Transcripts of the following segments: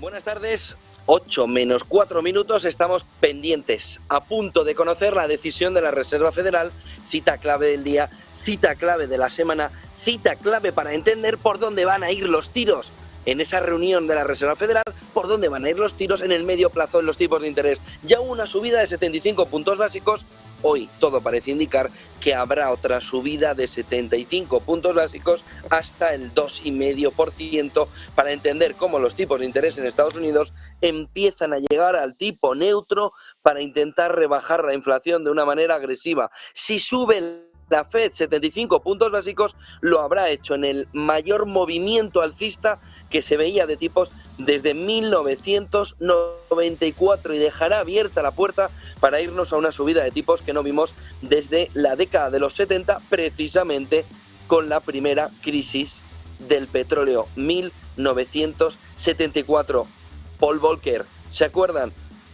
Buenas tardes, 8 menos 4 minutos, estamos pendientes, a punto de conocer la decisión de la Reserva Federal, cita clave del día, cita clave de la semana, cita clave para entender por dónde van a ir los tiros en esa reunión de la Reserva Federal, por dónde van a ir los tiros en el medio plazo en los tipos de interés. Ya hubo una subida de 75 puntos básicos, hoy todo parece indicar que habrá otra subida de 75 puntos básicos hasta el 2,5% para entender cómo los tipos de interés en Estados Unidos empiezan a llegar al tipo neutro para intentar rebajar la inflación de una manera agresiva. Si sube la Fed 75 puntos básicos, lo habrá hecho en el mayor movimiento alcista que se veía de tipos desde 1994 y dejará abierta la puerta para irnos a una subida de tipos que no vimos desde la década de los 70, precisamente con la primera crisis del petróleo, 1974. Paul Volcker, ¿se acuerdan?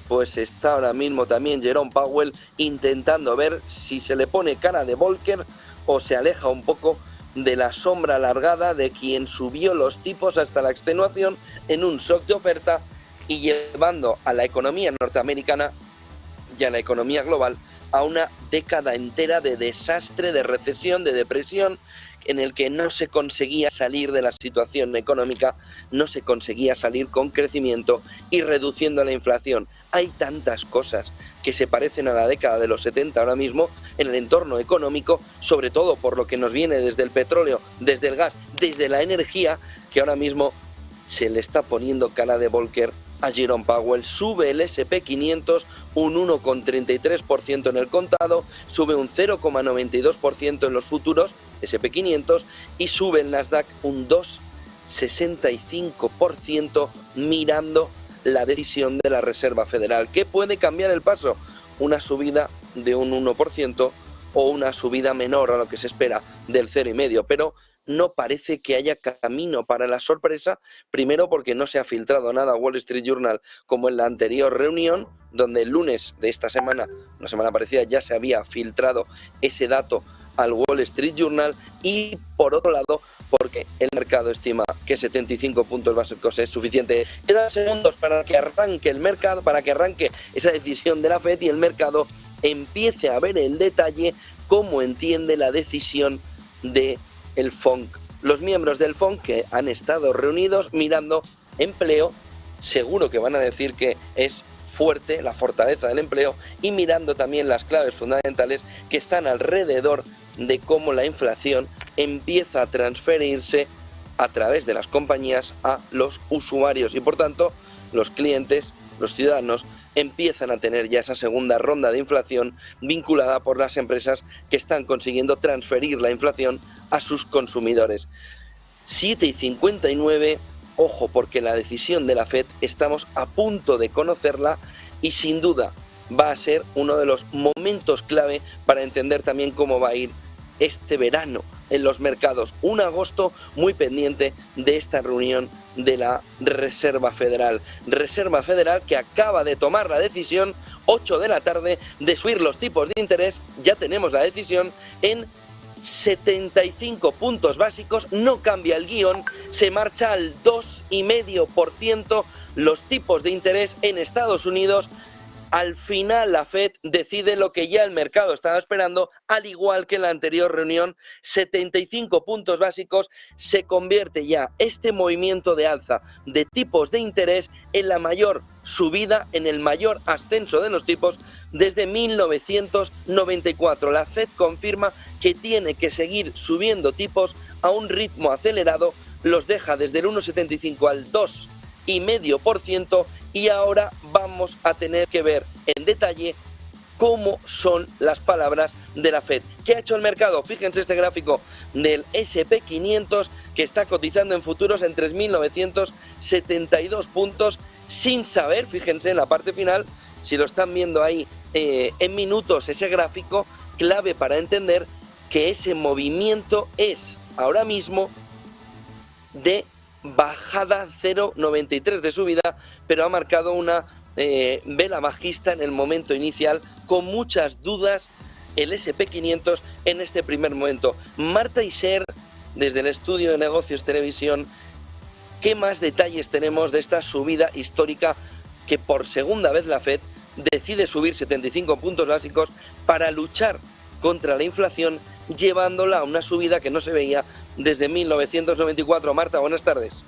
Pues está ahora mismo también Jerome Powell intentando ver si se le pone cara de Volcker o se aleja un poco de la sombra alargada de quien subió los tipos hasta la extenuación en un shock de oferta y llevando a la economía norteamericana y a la economía global a una década entera de desastre, de recesión, de depresión, en el que no se conseguía salir de la situación económica, no se conseguía salir con crecimiento y reduciendo la inflación. Hay tantas cosas que se parecen a la década de los 70 ahora mismo en el entorno económico, sobre todo por lo que nos viene desde el petróleo, desde el gas, desde la energía, que ahora mismo se le está poniendo cara de Volcker a Jerome Powell. Sube el S&P 500 un 1,33% en el contado, sube un 0,92% en los futuros S&P 500 y sube el Nasdaq un 2,65% mirando la decisión de la Reserva Federal. ¿Qué puede cambiar el paso? Una subida de un 1% o una subida menor a lo que se espera del 0,5%, pero no parece que haya camino para la sorpresa, primero porque no se ha filtrado nada a Wall Street Journal como en la anterior reunión, donde el lunes de esta semana, una semana parecida, ya se había filtrado ese dato al Wall Street Journal, y por otro lado porque el mercado estima que 75 puntos básicos es suficiente. Quedan segundos para que arranque el mercado, para que arranque esa decisión de la Fed y el mercado empiece a ver el detalle, cómo entiende la decisión de el FONC. Los miembros del FONC que han estado reunidos mirando empleo, seguro que van a decir que es fuerte la fortaleza del empleo, y mirando también las claves fundamentales que están alrededor de cómo la inflación empieza a transferirse a través de las compañías a los usuarios y por tanto los clientes, los ciudadanos, empiezan a tener ya esa segunda ronda de inflación vinculada por las empresas que están consiguiendo transferir la inflación a sus consumidores. 7:59, ojo, porque la decisión de la Fed estamos a punto de conocerla y sin duda va a ser uno de los momentos clave para entender también cómo va a ir este verano en los mercados. Un agosto muy pendiente de esta reunión de la Reserva Federal. Reserva Federal que acaba de tomar la decisión, 8 de la tarde, de subir los tipos de interés. Ya tenemos la decisión en 75 puntos básicos, no cambia el guión, se marcha al 2,5% los tipos de interés en Estados Unidos. Al final la Fed decide lo que ya el mercado estaba esperando, al igual que en la anterior reunión, 75 puntos básicos. Se convierte ya este movimiento de alza de tipos de interés en la mayor subida, en el mayor ascenso de los tipos desde 1994. La Fed confirma que tiene que seguir subiendo tipos a un ritmo acelerado, los deja desde el 1,75 al 2,5%, y ahora vamos a tener que ver en detalle cómo son las palabras de la Fed. ¿Qué ha hecho el mercado? Fíjense este gráfico del S&P 500 que está cotizando en futuros en 3.972 puntos sin saber, fíjense en la parte final, si lo están viendo ahí en minutos, ese gráfico clave para entender que ese movimiento es ahora mismo de bajada, 0,93 de subida, pero ha marcado una vela bajista en el momento inicial, con muchas dudas el S&P 500 en este primer momento. Marta Isher, desde el estudio de negocios televisión, ¿Qué más detalles tenemos de esta subida histórica que por segunda vez la Fed decide subir 75 puntos básicos para luchar contra la inflación, llevándola a una subida que no se veía desde 1994? Marta, buenas tardes.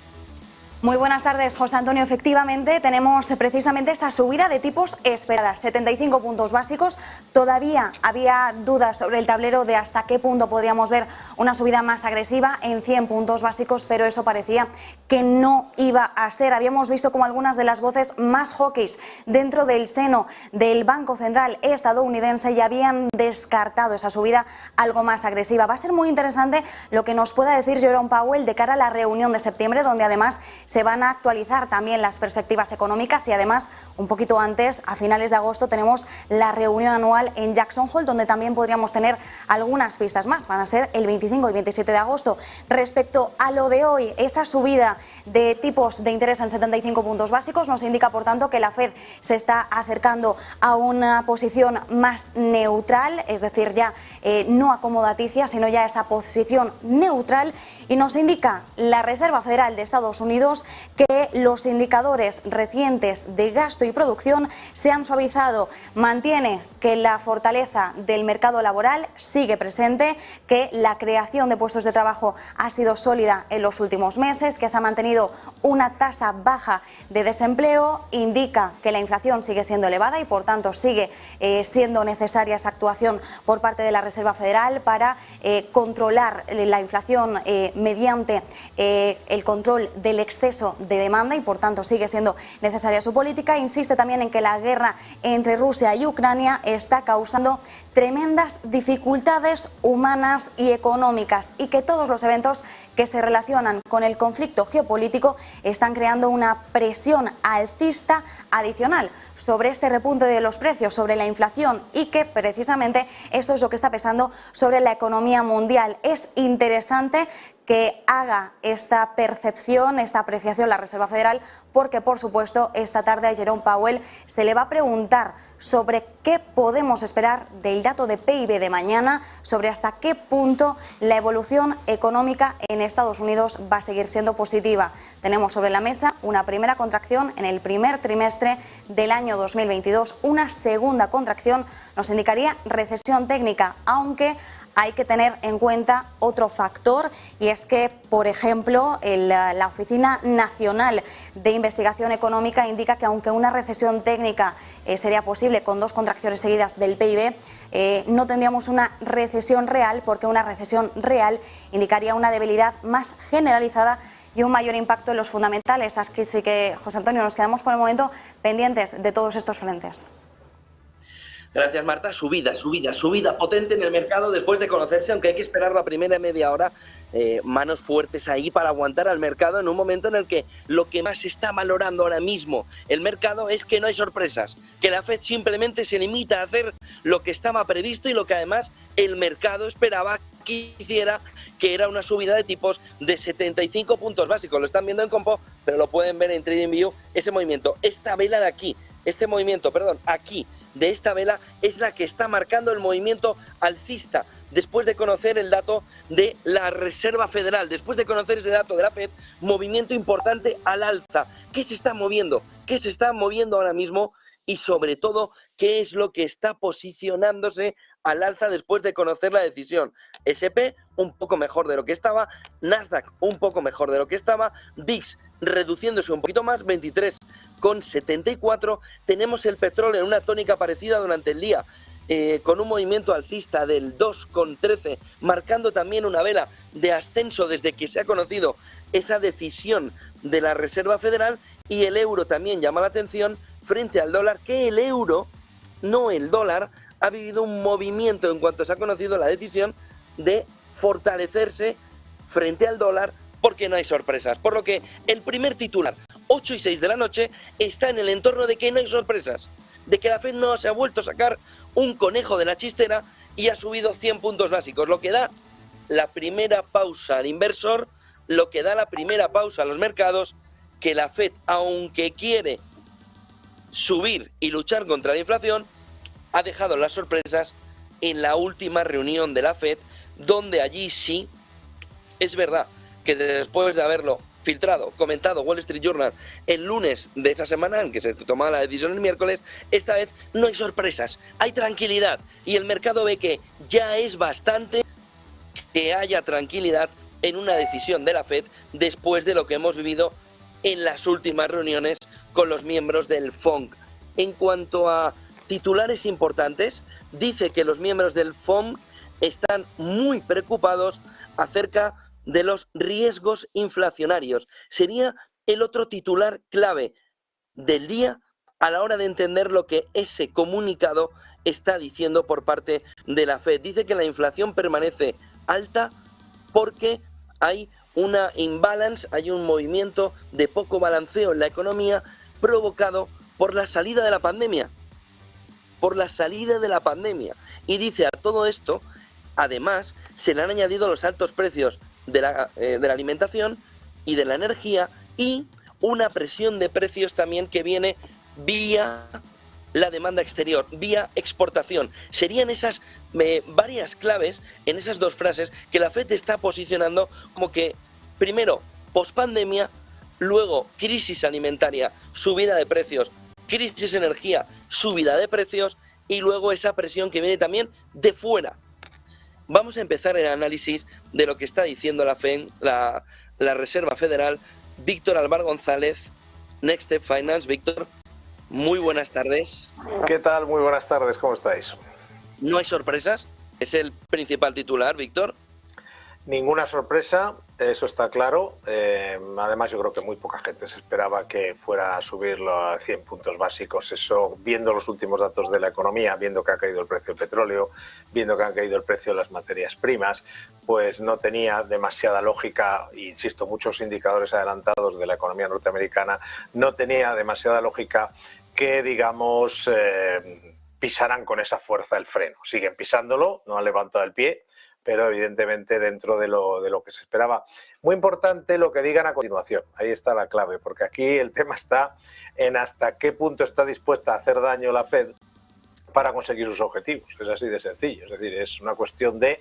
Muy buenas tardes, José Antonio. Efectivamente, tenemos precisamente esa subida de tipos esperada, 75 puntos básicos. Todavía había dudas sobre el tablero de hasta qué punto podríamos ver una subida más agresiva en 100 puntos básicos, pero eso parecía que no iba a ser. Habíamos visto como algunas de las voces más hawkish dentro del seno del Banco Central estadounidense ya habían descartado esa subida algo más agresiva. Va a ser muy interesante lo que nos pueda decir Jerome Powell de cara a la reunión de septiembre, donde además se van a actualizar también las perspectivas económicas y además un poquito antes, a finales de agosto, tenemos la reunión anual en Jackson Hole, donde también podríamos tener algunas pistas más. Van a ser el 25 y 27 de agosto. Respecto a lo de hoy, esa subida de tipos de interés en 75 puntos básicos nos indica, por tanto, que la Fed se está acercando a una posición más neutral, es decir, ya no acomodaticia, sino ya esa posición neutral, y nos indica la Reserva Federal de Estados Unidos que los indicadores recientes de gasto y producción se han suavizado. Mantiene que la fortaleza del mercado laboral sigue presente, que la creación de puestos de trabajo ha sido sólida en los últimos meses, que se ha mantenido una tasa baja de desempleo. Indica que la inflación sigue siendo elevada y por tanto sigue siendo necesaria esa actuación por parte de la Reserva Federal para controlar la inflación mediante el control del exceso de demanda, y por tanto sigue siendo necesaria su política. Insiste también en que la guerra entre Rusia y Ucrania está causando tremendas dificultades humanas y económicas y que todos los eventos que se relacionan con el conflicto geopolítico están creando una presión alcista adicional sobre este repunte de los precios, sobre la inflación, y que precisamente esto es lo que está pesando sobre la economía mundial. Es interesante que haga esta percepción, esta apreciación la Reserva Federal, porque por supuesto esta tarde a Jerome Powell se le va a preguntar sobre qué podemos esperar del dato de PIB de mañana, sobre hasta qué punto la evolución económica en Estados Unidos va a seguir siendo positiva. Tenemos sobre la mesa una primera contracción en el primer trimestre del año 2022, una segunda contracción nos indicaría recesión técnica, aunque hay que tener en cuenta otro factor, y es que, por ejemplo, la Oficina Nacional de Investigación Económica indica que aunque una recesión técnica sería posible con dos contracciones seguidas del PIB, no tendríamos una recesión real, porque una recesión real indicaría una debilidad más generalizada y un mayor impacto en los fundamentales. Así que, José Antonio, nos quedamos por el momento pendientes de todos estos frentes. Gracias, Marta. Subida potente en el mercado después de conocerse, aunque hay que esperar la primera media hora. Manos fuertes ahí para aguantar al mercado en un momento en el que lo que más se está valorando ahora mismo el mercado es que no hay sorpresas, que la Fed simplemente se limita a hacer lo que estaba previsto y lo que además el mercado esperaba que hiciera, que era una subida de tipos de 75 puntos básicos. Lo están viendo en Compo, pero lo pueden ver en TradingView, ese movimiento. Esta vela de aquí, aquí, de esta vela, es la que está marcando el movimiento alcista después de conocer el dato de la Reserva Federal, después de conocer ese dato de la Fed, movimiento importante al alza. ¿Qué se está moviendo? ¿Qué se está moviendo ahora mismo? Y sobre todo, ¿qué es lo que está posicionándose al alza después de conocer la decisión? S&P un poco mejor de lo que estaba, Nasdaq un poco mejor de lo que estaba, VIX reduciéndose un poquito más, 23,74. Tenemos el petróleo en una tónica parecida durante el día, con un movimiento alcista del 2,13, marcando también una vela de ascenso desde que se ha conocido esa decisión de la Reserva Federal. Y el euro también llama la atención frente al dólar, que el euro, no el dólar, ha vivido un movimiento en cuanto se ha conocido la decisión de fortalecerse frente al dólar, porque no hay sorpresas. Por lo que el primer titular, 8 y 6 de la noche, está en el entorno de que no hay sorpresas, de que la Fed no se ha vuelto a sacar un conejo de la chistera y ha subido 100 puntos básicos, lo que da la primera pausa al inversor, lo que da la primera pausa a los mercados, que la Fed, aunque quiere subir y luchar contra la inflación, ha dejado las sorpresas en la última reunión de la Fed, donde allí sí es verdad que después de haberlo filtrado, comentado Wall Street Journal el lunes de esa semana en que se tomaba la decisión el miércoles, esta vez no hay sorpresas, hay tranquilidad y el mercado ve que ya es bastante que haya tranquilidad en una decisión de la Fed después de lo que hemos vivido en las últimas reuniones con los miembros del FOMC. En cuanto a titulares importantes, dice que los miembros del FOMC están muy preocupados acerca de los riesgos inflacionarios. Sería el otro titular clave del día a la hora de entender lo que ese comunicado está diciendo por parte de la Fed. Dice que la inflación permanece alta porque hay una imbalance, hay un movimiento de poco balanceo en la economía provocado por la salida de la pandemia. Y dice a todo esto, además, se le han añadido los altos precios de la alimentación y de la energía y una presión de precios también que viene vía la demanda exterior, vía exportación. Serían esas varias claves en esas dos frases que la Fed está posicionando como que, primero, pospandemia, luego crisis alimentaria, subida de precios, crisis energía, subida de precios y luego esa presión que viene también de fuera. Vamos a empezar el análisis de lo que está diciendo la Fed, la Reserva Federal. Víctor Álvar González, Next Step Finance. Víctor, muy buenas tardes. ¿Qué tal? Muy buenas tardes, ¿cómo estáis? ¿No hay sorpresas? ¿Es el principal titular, Víctor? Ninguna sorpresa, eso está claro. Además, yo creo que muy poca gente se esperaba que fuera a subirlo a 100 puntos básicos. Eso, viendo los últimos datos de la economía, viendo que ha caído el precio del petróleo, viendo que ha caído el precio de las materias primas, pues no tenía demasiada lógica, e insisto, muchos indicadores adelantados de la economía norteamericana, no tenía demasiada lógica que, digamos, pisaran con esa fuerza el freno. Siguen pisándolo, no han levantado el pie, pero evidentemente dentro de lo que se esperaba. Muy importante lo que digan a continuación, ahí está la clave, porque aquí el tema está en hasta qué punto está dispuesta a hacer daño la Fed para conseguir sus objetivos. Es así de sencillo, es decir, es una cuestión de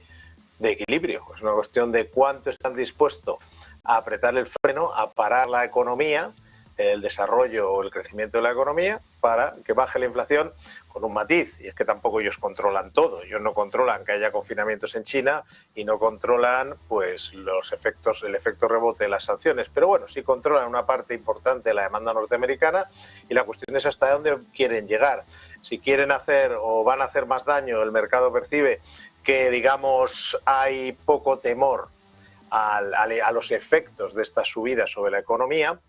equilibrio, es una cuestión de cuánto están dispuestos a apretar el freno, a parar la economía, el desarrollo o el crecimiento de la economía para que baje la inflación, con un matiz, y es que tampoco ellos controlan todo. Ellos no controlan que haya confinamientos en China y no controlan pues el efecto rebote de las sanciones, pero bueno, sí controlan una parte importante de la demanda norteamericana y la cuestión es hasta dónde quieren llegar. Si quieren hacer o van a hacer más daño, el mercado percibe que, digamos, hay poco temor a los efectos de esta subida sobre la economía,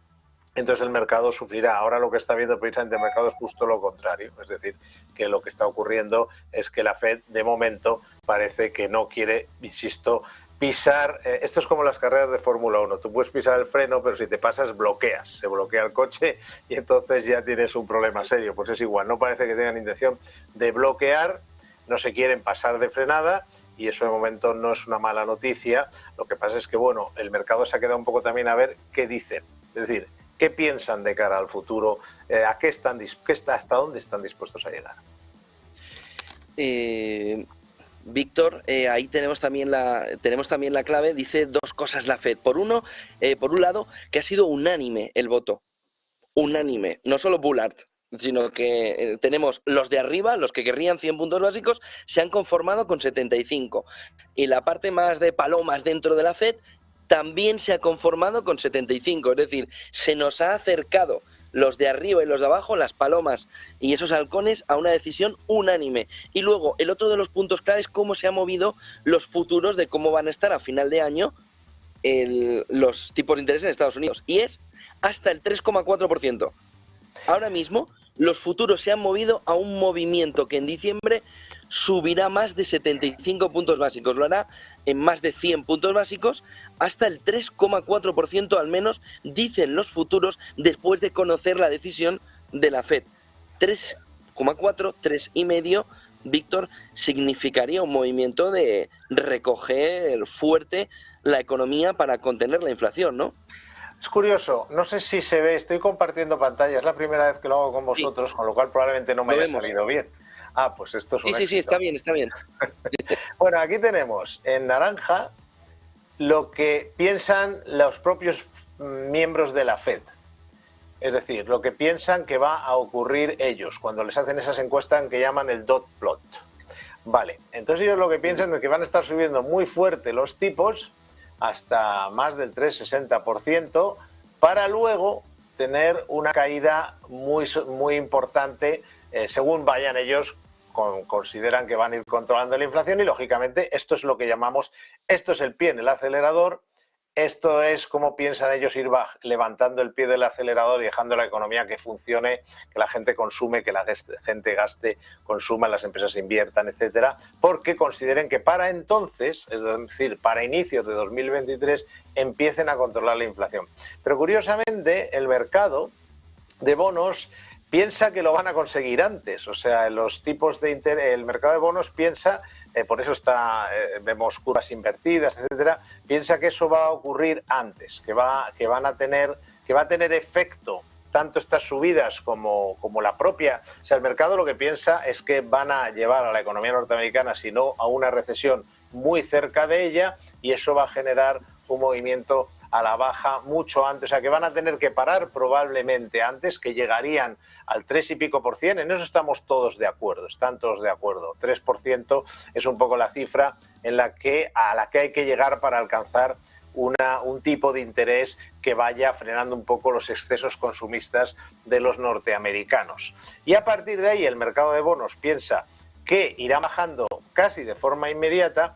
entonces el mercado sufrirá. Ahora lo que está viendo precisamente el mercado es justo lo contrario, es decir, que lo que está ocurriendo es que la Fed de momento parece que no quiere, insisto, pisar. Esto es como las carreras de Fórmula 1, tú puedes pisar el freno, pero si te pasas bloqueas, se bloquea el coche y entonces ya tienes un problema serio. Pues es igual, no parece que tengan intención de bloquear, no se quieren pasar de frenada y eso de momento no es una mala noticia. Lo que pasa es que, bueno, el mercado se ha quedado un poco también a ver qué dicen, es decir, ¿qué piensan de cara al futuro? ¿Hasta dónde están dispuestos a llegar? Víctor, ahí tenemos también la clave. Dice dos cosas la Fed. Por un lado, que ha sido unánime el voto. Unánime. No solo Bullard, sino que tenemos los de arriba, los que querrían 100 puntos básicos, se han conformado con 75. Y la parte más de palomas dentro de la Fed también se ha conformado con 75, es decir, se nos ha acercado los de arriba y los de abajo, las palomas y esos halcones, a una decisión unánime. Y luego, el otro de los puntos clave es cómo se han movido los futuros de cómo van a estar a final de año los tipos de interés en Estados Unidos. Y es hasta el 3,4%. Ahora mismo, los futuros se han movido a un movimiento que en diciembre subirá más de 75 puntos básicos, lo hará en más de 100 puntos básicos, hasta el 3,4% al menos, dicen los futuros, después de conocer la decisión de la Fed. 3,4, 3,5, Víctor, significaría un movimiento de recoger fuerte la economía para contener la inflación, ¿no? Es curioso, no sé si se ve, estoy compartiendo pantalla, es la primera vez que lo hago con vosotros, sí, con lo cual probablemente no me haya salido bien. Ah, pues esto es un éxito. Sí, está bien, está bien. Bueno, aquí tenemos en naranja lo que piensan los propios miembros de la Fed. Es decir, lo que piensan que va a ocurrir ellos cuando les hacen esas encuestas que llaman el dot plot. Vale, entonces ellos lo que piensan es que van a estar subiendo muy fuerte los tipos hasta más del 3,60% para luego tener una caída muy importante según vayan ellos consideran que van a ir controlando la inflación y lógicamente esto es lo que llamamos, esto es el pie en el acelerador. Esto es cómo piensan ellos ir levantando el pie del acelerador y dejando la economía que funcione, que la gente consume, que la gente gaste, consuma, las empresas inviertan, etcétera, porque consideren que para entonces, es decir, para inicios de 2023, empiecen a controlar la inflación. Pero curiosamente, el mercado de bonos piensa que lo van a conseguir antes, o sea, los tipos de interés, el mercado de bonos piensa, por eso vemos curvas invertidas, etcétera, piensa que eso va a ocurrir antes, que va a tener efecto tanto estas subidas como la propia, o sea, el mercado lo que piensa es que van a llevar a la economía norteamericana, si no a una recesión muy cerca de ella, y eso va a generar un movimiento a la baja mucho antes, o sea que van a tener que parar probablemente antes, que llegarían al 3 y pico %, en eso estamos todos de acuerdo, están todos de acuerdo, 3% es un poco la cifra a la que hay que llegar para alcanzar un tipo de interés que vaya frenando un poco los excesos consumistas de los norteamericanos. Y a partir de ahí el mercado de bonos piensa que irá bajando casi de forma inmediata,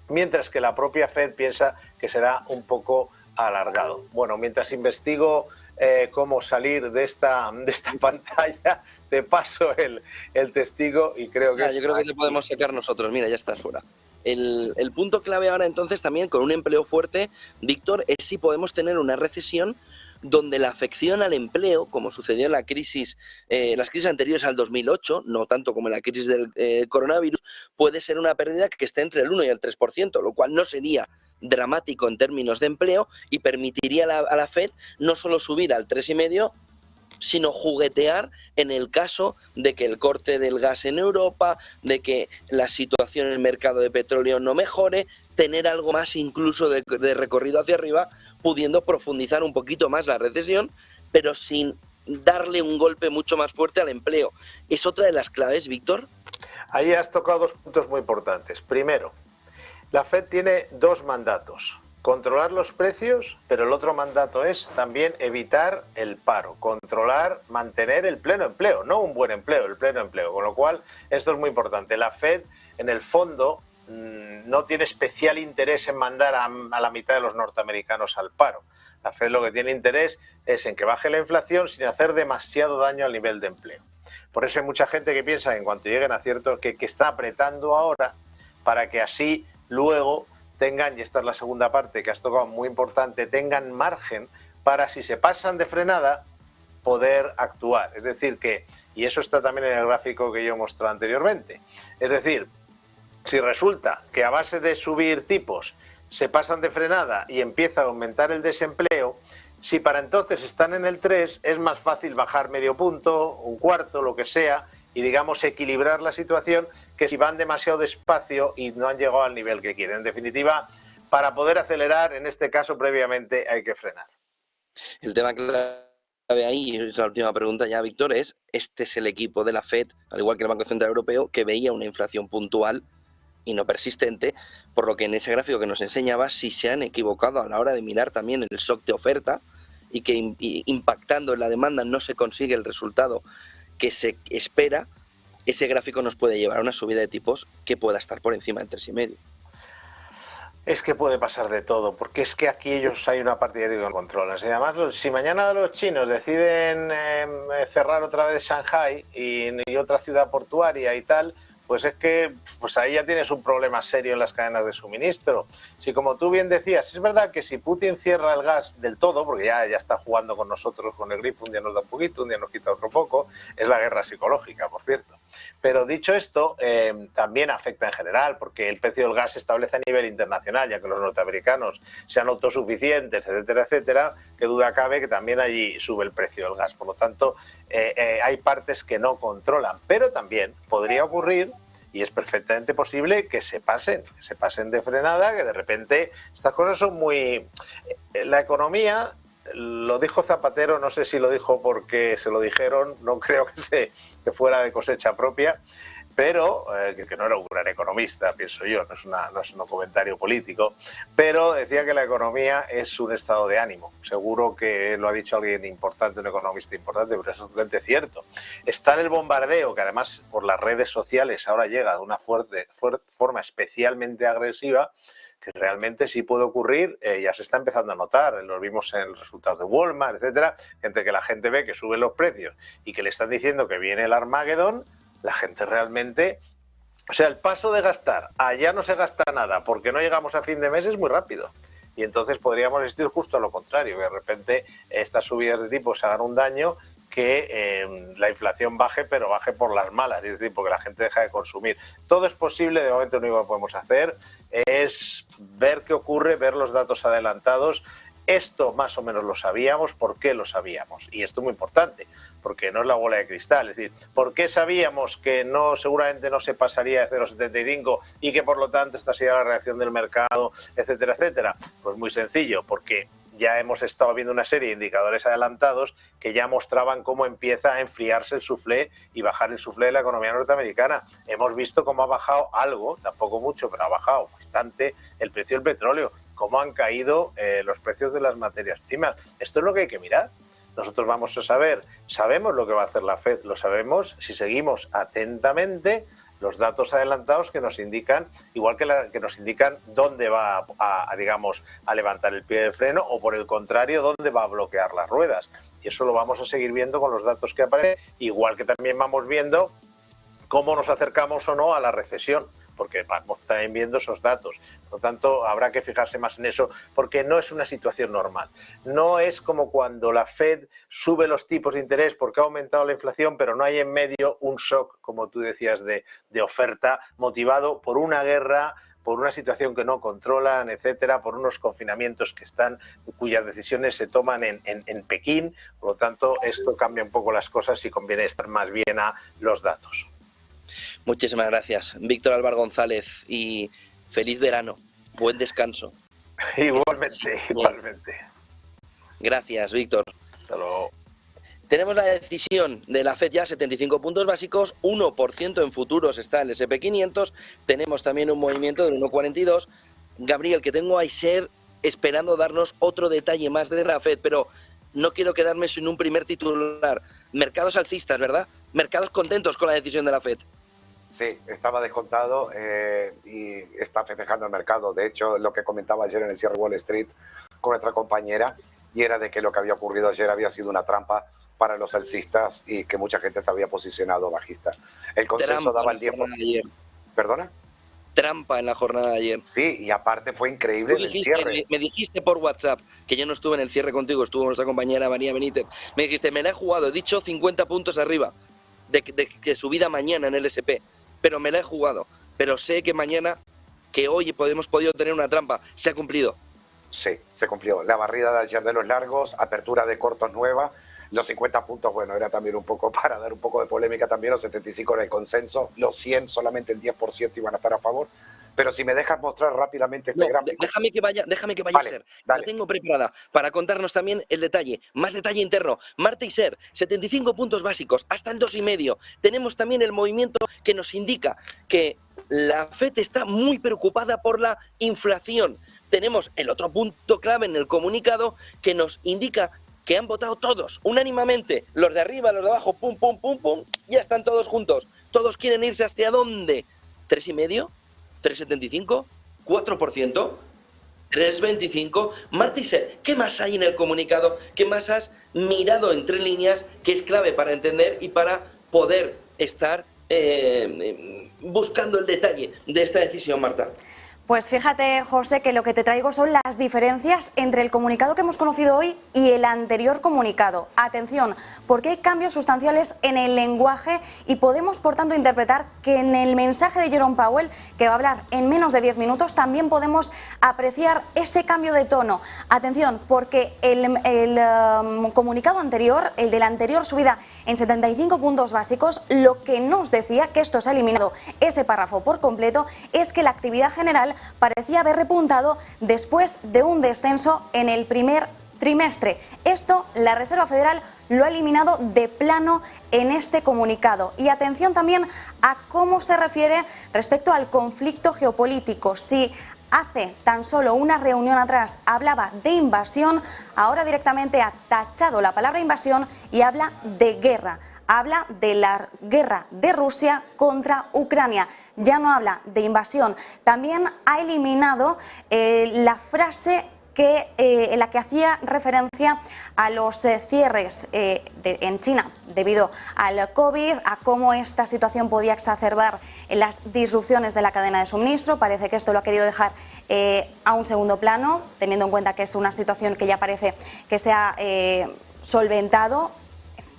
mientras que la propia Fed piensa que será un poco alargado. Bueno, mientras investigo cómo salir de esta pantalla, te paso el testigo y creo que... Yo creo que te podemos sacar nosotros, mira, ya estás fuera. El punto clave ahora entonces también con un empleo fuerte, Víctor, es si podemos tener una recesión donde la afección al empleo, como sucedió en las crisis anteriores al 2008, no tanto como en la crisis del coronavirus, puede ser una pérdida que esté entre el 1 y el 3%, lo cual no sería dramático en términos de empleo y permitiría a la Fed no solo subir al 3,5%, sino juguetear en el caso de que el corte del gas en Europa, de que la situación en el mercado de petróleo no mejore, tener algo más incluso de recorrido hacia arriba, pudiendo profundizar un poquito más la recesión, pero sin darle un golpe mucho más fuerte al empleo. ¿Es otra de las claves, Víctor? Ahí has tocado dos puntos muy importantes. Primero, la Fed tiene dos mandatos: controlar los precios, pero el otro mandato es también evitar el paro, controlar, mantener el pleno empleo, no un buen empleo, el pleno empleo, con lo cual esto es muy importante. La Fed, en el fondo, no tiene especial interés en mandar a la mitad de los norteamericanos al paro. La Fed lo que tiene interés es en que baje la inflación sin hacer demasiado daño al nivel de empleo. Por eso hay mucha gente que piensa que en cuanto lleguen a ciertos que está apretando ahora para que así luego tengan, y esta es la segunda parte que has tocado muy importante, tengan margen para, si se pasan de frenada, poder actuar. Es decir que, y eso está también en el gráfico que yo he mostrado anteriormente, es decir, si resulta que a base de subir tipos se pasan de frenada y empieza a aumentar el desempleo, si para entonces están en el 3, es más fácil bajar medio punto, un cuarto, lo que sea, y digamos equilibrar la situación, que si van demasiado despacio y no han llegado al nivel que quieren. En definitiva, para poder acelerar, en este caso previamente hay que frenar. El tema clave ahí, y es la última pregunta ya, Víctor, este es el equipo de la Fed, al igual que el Banco Central Europeo, que veía una inflación puntual y no persistente, por lo que en ese gráfico que nos enseñaba, si se han equivocado a la hora de mirar también el shock de oferta y que impactando en la demanda no se consigue el resultado que se espera, ese gráfico nos puede llevar a una subida de tipos que pueda estar por encima del 3,5%. Es que puede pasar de todo, porque es que aquí ellos hay una partida que no controlan. Y además, si mañana los chinos deciden cerrar otra vez Shanghai y otra ciudad portuaria y tal, pues es que ahí ya tienes un problema serio en las cadenas de suministro. Si, como tú bien decías, es verdad que si Putin cierra el gas del todo, porque ya está jugando con nosotros con el grifo, un día nos da un poquito, un día nos quita otro poco, es la guerra psicológica, por cierto. Pero dicho esto, también afecta en general, porque el precio del gas se establece a nivel internacional, ya que los norteamericanos sean autosuficientes, etcétera, etcétera, que duda cabe que también allí sube el precio del gas. Por lo tanto, hay partes que no controlan, pero también podría ocurrir, y es perfectamente posible, que se pasen de frenada, que de repente estas cosas son muy... La economía lo dijo Zapatero, no sé si lo dijo porque se lo dijeron, no creo que fuera de cosecha propia, pero que no era un gran economista, pienso yo, no es un comentario político, pero decía que la economía es un estado de ánimo. Seguro que lo ha dicho alguien importante, un economista importante, pero es totalmente cierto. Está en el bombardeo, que además por las redes sociales ahora llega de una forma especialmente agresiva, que realmente sí puede ocurrir, ya se está empezando a notar, lo vimos en los resultados de Walmart, etcétera, entre que la gente ve que suben los precios y que le están diciendo que viene el Armagedón. La gente realmente, o sea, el paso de gastar a ya no se gasta nada porque no llegamos a fin de mes es muy rápido. Y entonces podríamos asistir justo a lo contrario, que de repente estas subidas de tipos hagan un daño, que la inflación baje, pero baje por las malas, es decir, porque la gente deja de consumir. Todo es posible, de momento lo único que podemos hacer es ver qué ocurre, ver los datos adelantados. Esto más o menos lo sabíamos. ¿Por qué lo sabíamos? Y esto es muy importante, porque no es la bola de cristal. Es decir, ¿por qué sabíamos que seguramente no se pasaría de 0,75 y que por lo tanto esta sería la reacción del mercado, etcétera, etcétera? Pues muy sencillo, porque ya hemos estado viendo una serie de indicadores adelantados que ya mostraban cómo empieza a enfriarse el suflé y bajar el suflé de la economía norteamericana. Hemos visto cómo ha bajado algo, tampoco mucho, pero ha bajado bastante el precio del petróleo, cómo han caído los precios de las materias primas. Esto es lo que hay que mirar. Nosotros vamos a sabemos lo que va a hacer la FED, lo sabemos si seguimos atentamente los datos adelantados que nos indican, igual que nos indican dónde va a levantar el pie de freno o, por el contrario, dónde va a bloquear las ruedas. Y eso lo vamos a seguir viendo con los datos que aparecen, igual que también vamos viendo cómo nos acercamos o no a la recesión, porque vamos también viendo esos datos. Por lo tanto, habrá que fijarse más en eso, porque no es una situación normal. No es como cuando la FED sube los tipos de interés porque ha aumentado la inflación, pero no hay en medio un shock, como tú decías, de oferta motivado por una guerra, por una situación que no controlan, etcétera, por unos confinamientos cuyas decisiones se toman en Pekín. Por lo tanto, esto cambia un poco las cosas y conviene estar más bien a los datos. Muchísimas gracias, Víctor Álvaro González, y feliz verano, buen descanso. Igualmente. Gracias, Víctor. Hasta luego. Tenemos la decisión de la FED ya, 75 puntos básicos, 1% en futuros está el S&P 500, tenemos también un movimiento del 1,42. Gabriel, que tengo a Aisher esperando darnos otro detalle más de la FED, pero no quiero quedarme sin un primer titular. Mercados alcistas, ¿verdad? Mercados contentos con la decisión de la FED. Sí, estaba descontado y está festejando el mercado. De hecho, lo que comentaba ayer en el cierre Wall Street con nuestra compañera, y era de que lo que había ocurrido ayer había sido una trampa para los alcistas y que mucha gente se había posicionado bajista. El consenso daba el 10%. ¿Perdona? Trampa en la jornada de ayer. Sí, y aparte fue increíble el cierre. Me dijiste por WhatsApp, que yo no estuve en el cierre contigo, estuvo nuestra compañera María Benítez, me dijiste, me la he jugado, he dicho 50 puntos arriba de subida mañana en el SP, pero me la he jugado. Pero sé que mañana, que hoy hemos podido tener una trampa, se ha cumplido. Sí, se cumplió. La barrida de ayer de los largos, apertura de cortos nueva, los 50 puntos, bueno, era también un poco para dar un poco de polémica también, los 75 era el consenso, los 100 solamente el 10% iban a estar a favor. Pero si me dejas mostrar rápidamente este gráfico. Déjame que vaya vale, a ser. Dale. La tengo preparada para contarnos también el detalle, más detalle interno. Marta y Ser, 75 puntos básicos, hasta el 2,5. Tenemos también el movimiento que nos indica que la FED está muy preocupada por la inflación. Tenemos el otro punto clave en el comunicado que nos indica que han votado todos, unánimemente, los de arriba, los de abajo, pum, pum, pum, pum, ya están todos juntos. Todos quieren irse ¿hacia dónde? ¿3,5? ¿3,75? ¿4%? ¿3,25? Marta y Ser, ¿qué más hay en el comunicado? ¿Qué más has mirado entre líneas que es clave para entender y para poder estar buscando el detalle de esta decisión, Marta? Pues fíjate, José, que lo que te traigo son las diferencias entre el comunicado que hemos conocido hoy y el anterior comunicado. Atención, porque hay cambios sustanciales en el lenguaje y podemos, por tanto, interpretar que en el mensaje de Jerome Powell, que va a hablar en menos de 10 minutos, también podemos apreciar ese cambio de tono. Atención, porque el comunicado anterior, el de la anterior subida en 75 puntos básicos, lo que nos decía, que esto se ha eliminado ese párrafo por completo, es que la actividad general parecía haber repuntado después de un descenso en el primer trimestre. Esto la Reserva Federal lo ha eliminado de plano en este comunicado. Y atención también a cómo se refiere respecto al conflicto geopolítico. Si hace tan solo una reunión atrás hablaba de invasión, ahora directamente ha tachado la palabra invasión y habla de guerra. Habla de la guerra de Rusia contra Ucrania. Ya no habla de invasión. También ha eliminado la frase en la que hacía referencia a los cierres en China debido al COVID, a cómo esta situación podía exacerbar las disrupciones de la cadena de suministro. Parece que esto lo ha querido dejar a un segundo plano, teniendo en cuenta que es una situación que ya parece que se ha solventado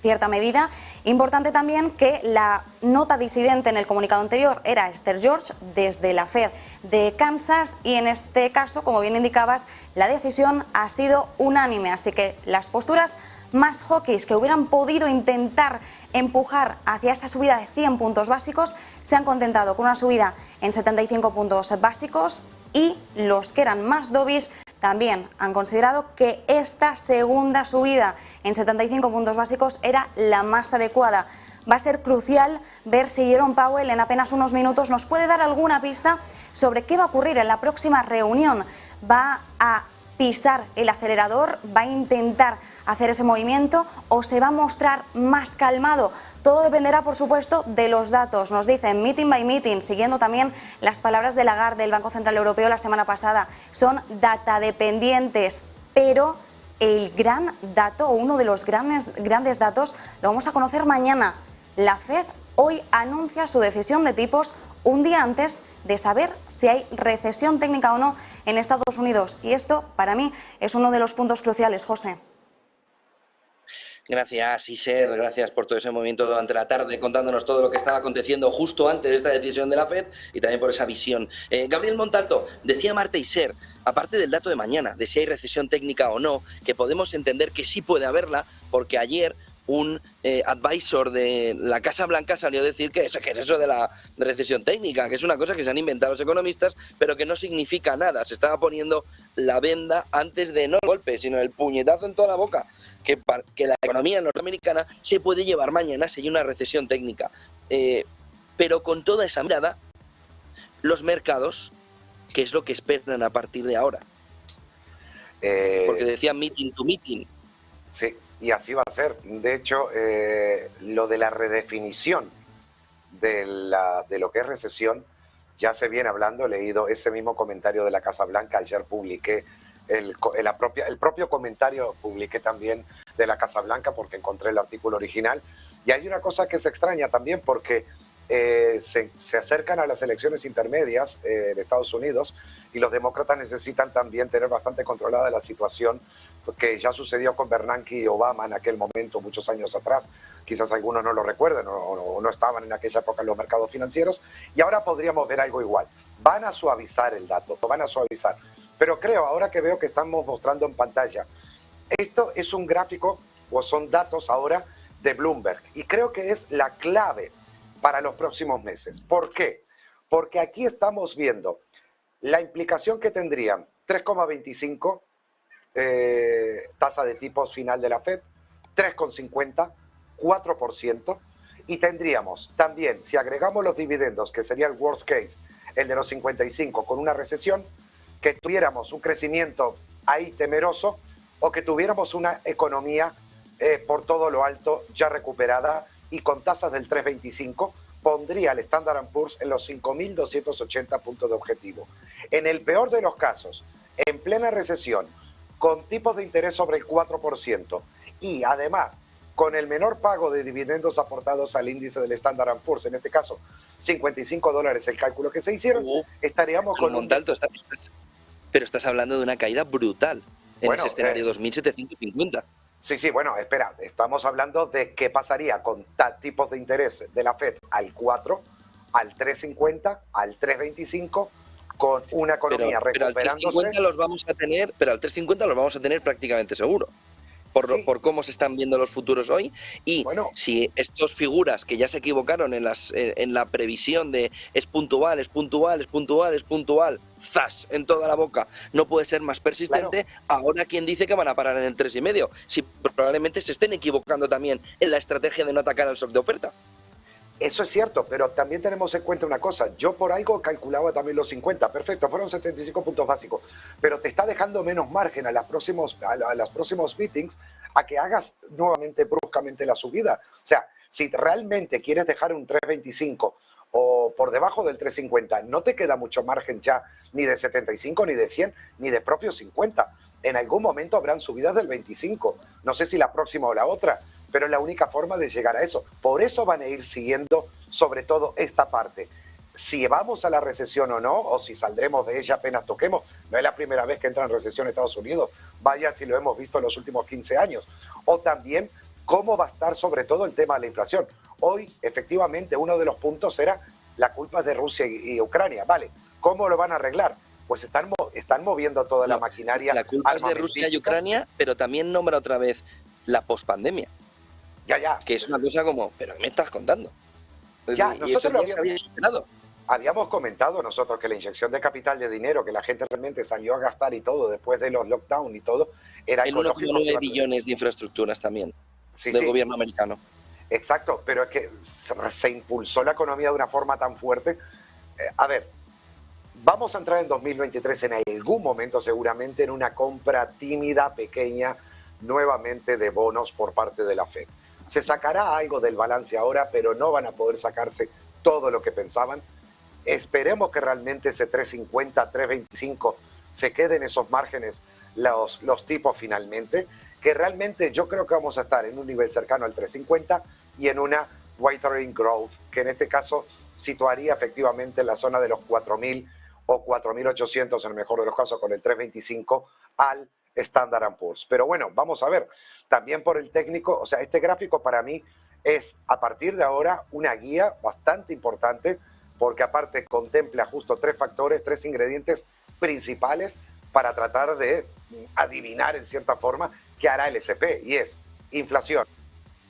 cierta medida. Importante también que la nota disidente en el comunicado anterior era Esther George desde la Fed de Kansas y en este caso, como bien indicabas, la decisión ha sido unánime, así que las posturas más hawkish que hubieran podido intentar empujar hacia esa subida de 100 puntos básicos se han contentado con una subida en 75 puntos básicos y los que eran más dovish también han considerado que esta segunda subida en 75 puntos básicos era la más adecuada. Va a ser crucial ver si Jerome Powell en apenas unos minutos nos puede dar alguna pista sobre qué va a ocurrir en la próxima reunión. Va a pisar el acelerador, va a intentar hacer ese movimiento o se va a mostrar más calmado. Todo dependerá, por supuesto, de los datos. Nos dicen meeting by meeting, siguiendo también las palabras de Lagarde del Banco Central Europeo la semana pasada. Son data dependientes, pero el gran dato o uno de los grandes datos lo vamos a conocer mañana. La Fed hoy anuncia su decisión de tipos un día antes de saber si hay recesión técnica o no en Estados Unidos. Y esto, para mí, es uno de los puntos cruciales, José. Gracias, Iser, gracias por todo ese movimiento durante la tarde, contándonos todo lo que estaba aconteciendo justo antes de esta decisión de la FED y también por esa visión. Gabriel Montalto, decía Marta Iser, aparte del dato de mañana, de si hay recesión técnica o no, que podemos entender que sí puede haberla, porque ayer un advisor de la Casa Blanca salió a decir que es eso de la recesión técnica, que es una cosa que se han inventado los economistas, pero que no significa nada. Se estaba poniendo la venda antes de no el golpe, sino el puñetazo en toda la boca, que la economía norteamericana se puede llevar mañana si hay una recesión técnica. Pero con toda esa mirada, los mercados, ¿qué es lo que esperan a partir de ahora? Porque decía meeting to meeting. Sí. Y así va a ser. De hecho, lo de la redefinición de lo que es recesión ya se viene hablando. He leído ese mismo comentario de la Casa Blanca. Ayer publiqué el propio comentario, publiqué también de la Casa Blanca porque encontré el artículo original. Y hay una cosa que se extraña también porque se acercan a las elecciones intermedias de Estados Unidos y los demócratas necesitan también tener bastante controlada la situación que ya sucedió con Bernanke y Obama en aquel momento, muchos años atrás. Quizás algunos no lo recuerden o no estaban en aquella época en los mercados financieros, y ahora podríamos ver algo igual. Van a suavizar el dato, lo van a suavizar. Pero creo, ahora que veo que estamos mostrando en pantalla, esto es un gráfico o son datos ahora de Bloomberg, y creo que es la clave para los próximos meses. ¿Por qué? Porque aquí estamos viendo la implicación que tendrían 3,25 tasa de tipos final de la FED, 3,50, 4%, y tendríamos también, si agregamos los dividendos, que sería el worst case, el de los 55 con una recesión, que tuviéramos un crecimiento ahí temeroso o que tuviéramos una economía por todo lo alto ya recuperada y con tasas del 3,25, pondría al Standard & Poor's en los 5.280 puntos de objetivo. En el peor de los casos, en plena recesión, con tipos de interés sobre el 4% y además con el menor pago de dividendos aportados al índice del Standard & Poor's, en este caso $55 el cálculo que se hicieron, estaríamos con Montalto, pero estás hablando de una caída brutal en ese escenario 2.750. Sí, bueno, espera, estamos hablando de qué pasaría con tipos de interés de la FED al 4, al 3,50, al 3,25, con una economía recuperándose. Pero al 3,50 los vamos a tener, prácticamente seguro. Sí. por cómo se están viendo los futuros hoy. Y Bueno, si estos figuras que ya se equivocaron en la previsión de es puntual, es puntual, es puntual, es puntual, ¡zas! En toda la boca, no puede ser más persistente, ahora quien dice que van a parar en el 3,5, si probablemente se estén equivocando también en la estrategia de no atacar al shock de oferta. Eso es cierto, pero también tenemos en cuenta una cosa. Yo por algo calculaba también los 50. Perfecto, fueron 75 puntos básicos. Pero te está dejando menos margen a los próximos meetings a que hagas nuevamente bruscamente la subida. O sea, si realmente quieres dejar un 3,25 o por debajo del 3,50, no te queda mucho margen ya ni de 75, ni de 100, ni de propio 50. En algún momento habrán subidas del 25. No sé si la próxima o la otra, pero es la única forma de llegar a eso. Por eso van a ir siguiendo sobre todo esta parte. Si vamos a la recesión o no, o si saldremos de ella apenas toquemos, no es la primera vez que entra en recesión Estados Unidos, vaya si lo hemos visto en los últimos 15 años. O también cómo va a estar sobre todo el tema de la inflación. Hoy, efectivamente, uno de los puntos era la culpa de Rusia y Ucrania. Vale, ¿cómo lo van a arreglar? Pues están moviendo toda la maquinaria. La culpa es de Rusia y Ucrania, pero también nombra otra vez la pospandemia. Ya. Que es una cosa como, ¿pero qué me estás contando? Ya, y nosotros eso lo ya se había superado. Habíamos comentado nosotros que la inyección de capital de dinero que la gente realmente salió a gastar y todo después de los lockdowns y todo, era El ecológico. 1,9 billones de infraestructuras también, del gobierno americano. Exacto, pero es que se impulsó la economía de una forma tan fuerte. A ver, vamos a entrar en 2023 en algún momento seguramente en una compra tímida, pequeña, nuevamente de bonos por parte de la Fed. Se sacará algo del balance ahora, pero no van a poder sacarse todo lo que pensaban. Esperemos que realmente ese 3.50, 3.25 se queden esos márgenes los tipos finalmente, que realmente yo creo que vamos a estar en un nivel cercano al 3.50 y en una Withering Growth, que en este caso situaría efectivamente en la zona de los 4.000 o 4.800 en el mejor de los casos con el 3.25 al Standard & Poor's. Pero bueno, vamos a ver, también por el técnico, o sea, este gráfico para mí es a partir de ahora una guía bastante importante porque aparte contempla justo 3 factores, 3 ingredientes principales para tratar de adivinar en cierta forma qué hará el S&P y es inflación,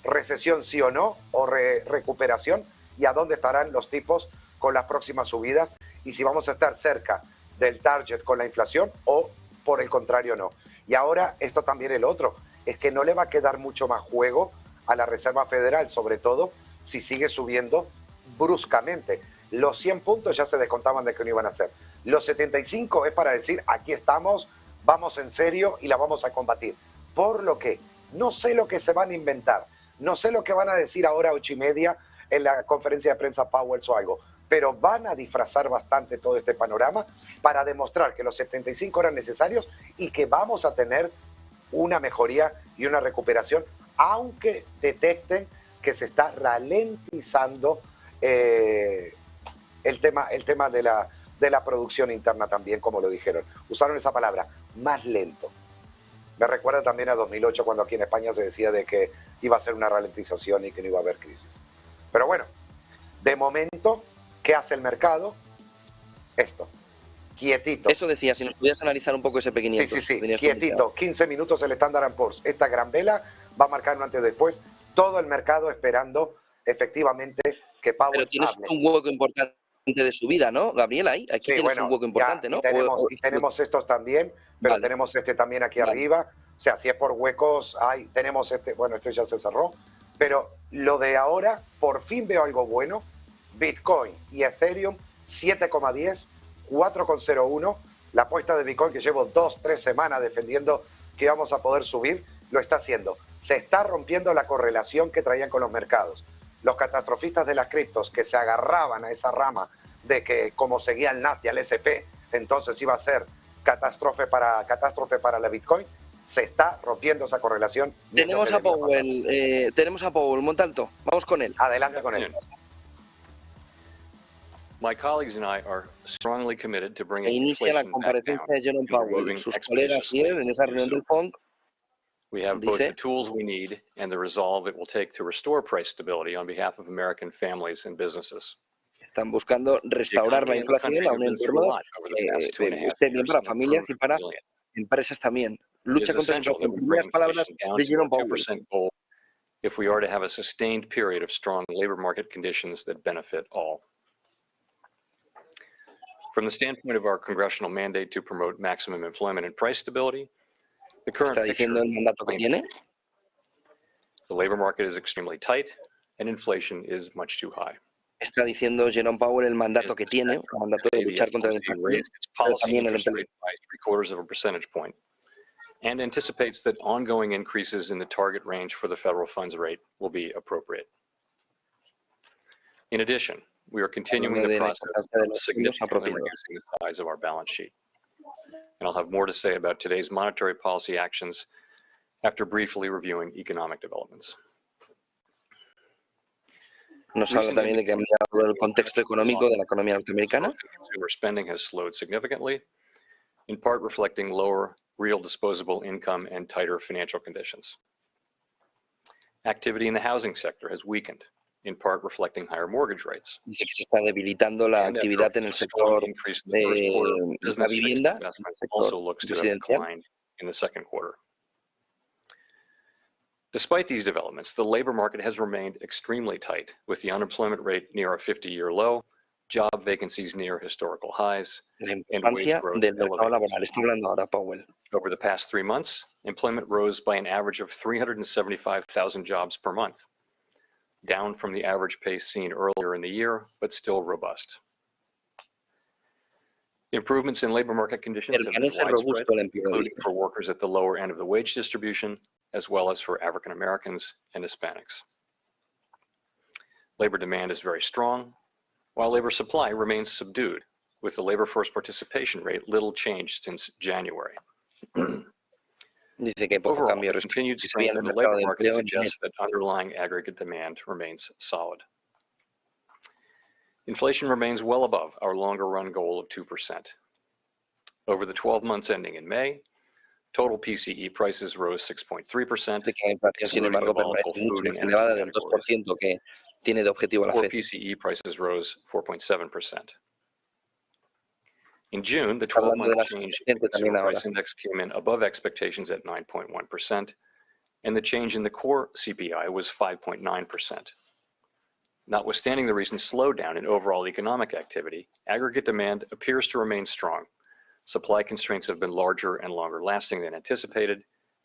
recesión sí o no o recuperación y a dónde estarán los tipos con las próximas subidas y si vamos a estar cerca del target con la inflación o por el contrario no. Y ahora esto también el otro, es que no le va a quedar mucho más juego a la Reserva Federal, sobre todo si sigue subiendo bruscamente. Los 100 puntos ya se descontaban de que no iban a hacer. Los 75 es para decir, aquí estamos, vamos en serio y la vamos a combatir. Por lo que no sé lo que se van a inventar, no sé lo que van a decir ahora a 8:30 en la conferencia de prensa Powell o algo, pero van a disfrazar bastante todo este panorama para demostrar que los 75 eran necesarios y que vamos a tener una mejoría y una recuperación, aunque detecten que se está ralentizando el tema de la producción interna también, como lo dijeron. Usaron esa palabra, más lento. Me recuerda también a 2008, cuando aquí en España se decía de que iba a ser una ralentización y que no iba a haber crisis. Pero bueno, de momento, ¿qué hace el mercado? Esto, quietito. Eso decía, si nos pudieras analizar un poco ese pequeño. Sí, quietito, 15 minutos el Standard & Poor's. Esta gran vela va a marcar un antes y después. Todo el mercado esperando efectivamente que Powell Pero tienes hable. un hueco importante de subida, ¿no, Gabriel? Aquí sí, tienes un hueco importante, ya, ¿no? Y tenemos estos también, pero vale. Tenemos este también aquí arriba. O sea, si es por huecos, tenemos este, bueno, este ya se cerró. Pero lo de ahora, por fin veo algo bueno. Bitcoin y Ethereum, 7,10, 4,01. La apuesta de Bitcoin que llevo 2-3 semanas defendiendo que íbamos a poder subir, lo está haciendo. Se está rompiendo la correlación que traían con los mercados. Los catastrofistas de las criptos que se agarraban a esa rama de que como seguía el Nasdaq y el S&P, entonces iba a ser catástrofe para la Bitcoin, se está rompiendo esa correlación. Tenemos a Powell, Montalto, vamos con él. Adelante con él. My colleagues and I are strongly committed to Se bringing inicia la inflation back comparecencia down de Jerome and Powell. removing Sus colegas expeditiously. ayer en esa reunión del FONC We have both the tools we need and the resolve it will take to restore price stability on behalf of American families and businesses. están buscando restaurar la inflación a un entorno que esté bien para familias y para empresas también. Lucha is contra la essential that inflación. we bring Primeras palabras inflation down de to our Jerome Powell. 2% goal if we are to have a sustained period of strong labor market conditions that benefit all. From the standpoint of our congressional mandate to promote maximum employment and price stability, the current Está picture diciendo el mandato que tiene. the labor market is extremely tight and inflation is much too high. Está diciendo Jerome Powell el mandato que tiene, el mandato de The luchar contra la FOMC inflación, raised its pero policy también el interest empleo. rate by 0.75 of a percentage point and anticipates that ongoing increases in the target range for the federal funds rate will be appropriate. In addition, we are continuing the process of significantly reducing the size of our balance sheet. And I'll have more to say about today's monetary policy actions after briefly reviewing economic developments. Nos habla también de que ha cambiado el contexto económico de la economía norteamericana. Consumer spending has slowed significantly, in part reflecting lower real disposable income and tighter financial conditions. Activity in the housing sector has weakened, in part reflecting higher mortgage rates. Dice que se está debilitando la actividad en el sector de la vivienda, el sector residencial. In the second quarter. Despite these developments, the labor market has remained extremely tight, with the unemployment rate near a 50-year low, job vacancies near historical highs, and wage growth elevated. Over the past 3 months, employment rose by an average of 375,000 jobs per month, down from the average pace seen earlier in the year, but still robust. Improvements in labor market conditions have been widespread, including for workers at the lower end of the wage distribution, as well as for African Americans and Hispanics. Labor demand is very strong, while labor supply remains subdued, with the labor force participation rate little changed since January. Dice que poco Overall, cambio the respecto continued strength in the labor market suggests that underlying aggregate demand remains solid. Inflation remains well above our longer-run goal of 2%. Over the 12 months ending in May, total PCE prices rose 6.3%. Dice que la inflación, sin embargo, permanece mucho más elevada del 2% que tiene de objetivo la Core Fed. PCE prices rose 4.7%. In June, the 12-month change in the consumer price index came in above expectations at 9.1%, and the change in the core CPI was 5.9%. Notwithstanding the recent slowdown in overall economic activity, aggregate demand appears to remain strong. Supply constraints have been larger and longer lasting than anticipated,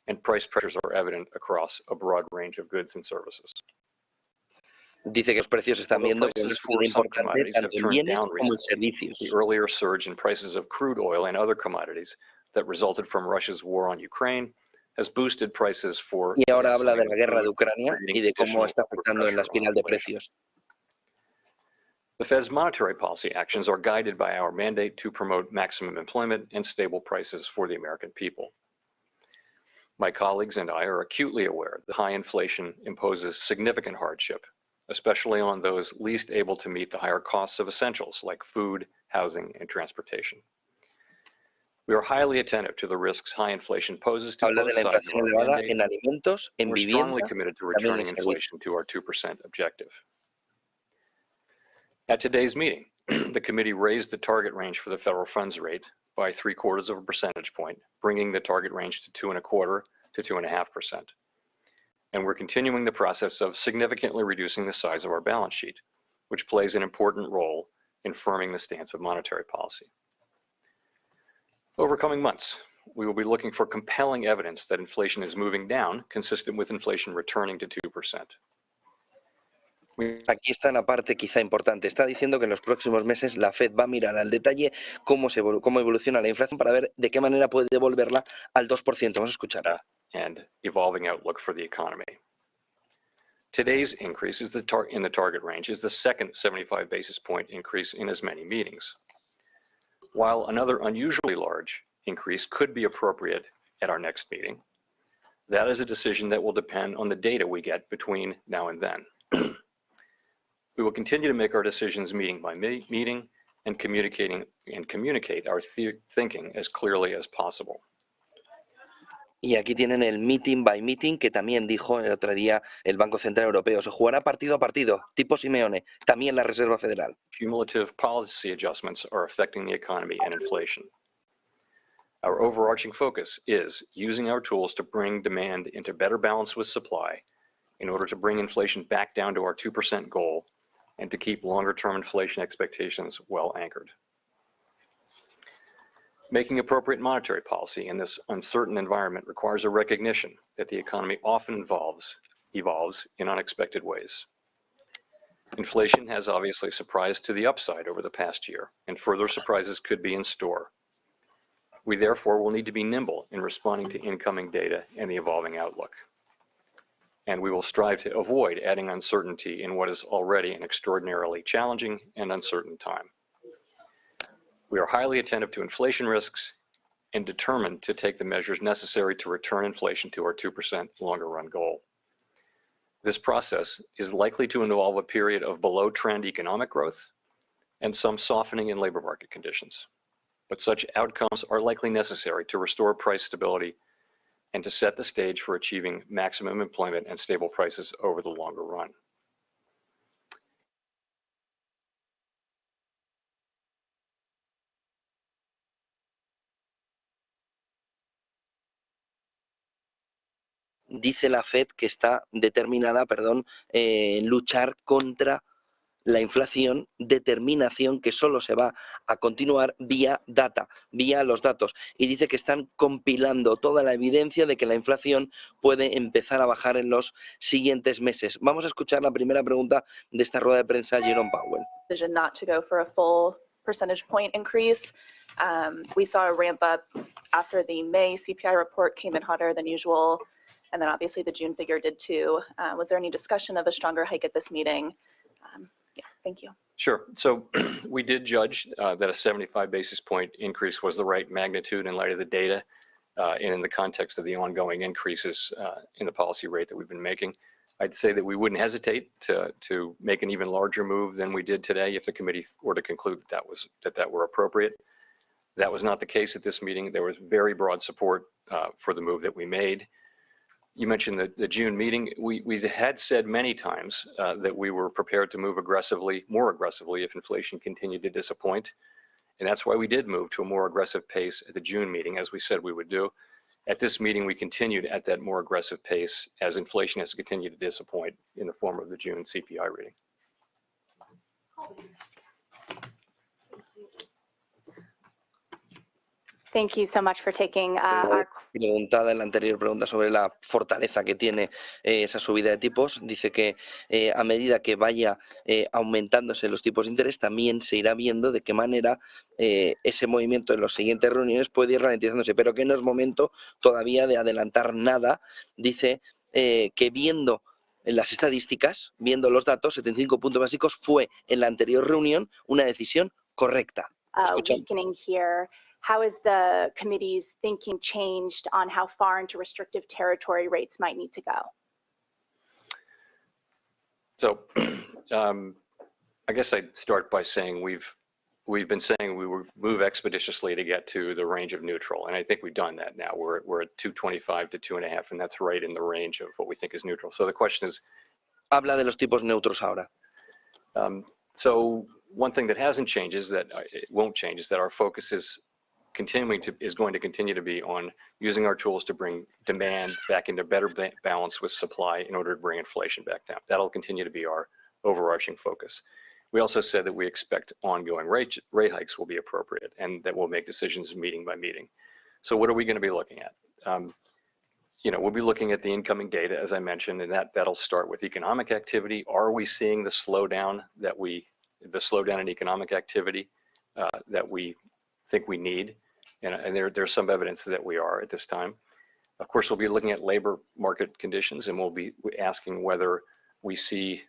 and price pressures are evident across a broad range of goods and services. Dice que los precios están viendo que es muy importante tanto en bienes como en servicios. The earlier surge in prices of crude oil and other commodities that resulted from Russia's war on Ukraine has boosted prices for. Y ahora habla de la guerra de Ucrania y de cómo está afectando en la espiral de precios. The Fed's monetary policy actions are guided by our mandate to promote maximum employment and stable prices for the American people. My colleagues and I are acutely aware that high inflation imposes significant hardship, especially on those least able to meet the higher costs of essentials like food, housing, and transportation. We are highly attentive to the risks high inflation poses to both sides of our mandate, and we're strongly committed to returning inflation to our 2% objective. At today's meeting, the committee raised the target range for the federal funds rate by 0.75 of a percentage point, bringing the target range to 2.25% to 2.5%. And we're continuing the process of significantly reducing the size of our balance sheet, which plays an important role in firming the stance of monetary policy. Over coming months, we will be looking for compelling evidence that inflation is moving down, consistent with inflation returning to 2%. Aquí está la parte quizá importante. Está diciendo que en los próximos meses la Fed va a mirar al detalle cómo evoluciona la inflación para ver de qué manera puede devolverla al 2%. Vamos a escucharla. And evolving outlook for the economy. Today's increase in the target range is the second 75 basis point increase in as many meetings. While another unusually large increase could be appropriate at our next meeting, that is a decision that will depend on the data we get between now and then. We will continue to make our decisions meeting by meeting and communicate our thinking as clearly as possible. Y aquí tienen el meeting by meeting que también dijo el otro día el Banco Central Europeo. Se jugará partido a partido, tipo Simeone, también la Reserva Federal. Cumulative policy adjustments are affecting the economy and inflation. Our overarching focus is using our tools to bring demand into better balance with supply in order to bring inflation back down to our 2% goal and to keep longer-term inflation expectations well anchored. Making appropriate monetary policy in this uncertain environment requires a recognition that the economy often evolves in unexpected ways. Inflation has obviously surprised to the upside over the past year, and further surprises could be in store. We therefore will need to be nimble in responding to incoming data and the evolving outlook. And we will strive to avoid adding uncertainty in what is already an extraordinarily challenging and uncertain time. We are highly attentive to inflation risks and determined to take the measures necessary to return inflation to our 2% longer run goal. This process is likely to involve a period of below trend economic growth and some softening in labor market conditions. But such outcomes are likely necessary to restore price stability and to set the stage for achieving maximum employment and stable prices over the longer run. Dice la Fed que está determinada, en luchar contra la inflación, determinación que solo se va a continuar vía los datos. Y dice que están compilando toda la evidencia de que la inflación puede empezar a bajar en los siguientes meses. Vamos a escuchar la primera pregunta de esta rueda de prensa, Jerome Powell. Decision not to go for a full percentage point increase. We saw a ramp up after the May CPI report came in hotter than usual. And then obviously the June figure did too. Was there any discussion of a stronger hike at this meeting? Yeah, thank you. Sure. So we did judge that a 75 basis point increase was the right magnitude in light of the data and in the context of the ongoing increases in the policy rate that we've been making. I'd say that we wouldn't hesitate to make an even larger move than we did today if the committee were to conclude that were appropriate. That was not the case at this meeting. There was very broad support for the move that we made. You mentioned the June meeting. We had said many times that we were prepared to move more aggressively if inflation continued to disappoint. And that's why we did move to a more aggressive pace at the June meeting, as we said we would do. At this meeting, we continued at that more aggressive pace as inflation has continued to disappoint in the form of the June CPI reading. Thank you so much for taking our... Preguntada en la anterior pregunta sobre la fortaleza que tiene esa subida de tipos, dice que a medida que vaya aumentándose los tipos de interés, también se irá viendo de qué manera ese movimiento en las siguientes reuniones puede ir ralentizándose, pero que no es momento todavía de adelantar nada. Dice que viendo las estadísticas, viendo los datos, 75 puntos básicos fue en la anterior reunión una decisión correcta. How has the committee's thinking changed on how far into restrictive territory rates might need to go? So I guess I'd start by saying we've been saying we would move expeditiously to get to the range of neutral, and I think we've done that now. We're at 2.25 to 2.5, and that's right in the range of what we think is neutral. So the question is, habla de los tipos neutros ahora. So one thing that hasn't changed is that it won't change is that our focus is going to continue to be on using our tools to bring demand back into better balance with supply in order to bring inflation back down. That'll continue to be our overarching focus. We also said that we expect ongoing rate hikes will be appropriate and that we'll make decisions meeting by meeting. So what are we going to be looking at? We'll be looking at the incoming data, as I mentioned, and that'll start with economic activity. Are we seeing the slowdown in economic activity that we think we need? And there's some evidence that we are at this time. Of course, we'll be looking at labor market conditions, and we'll be asking whether we see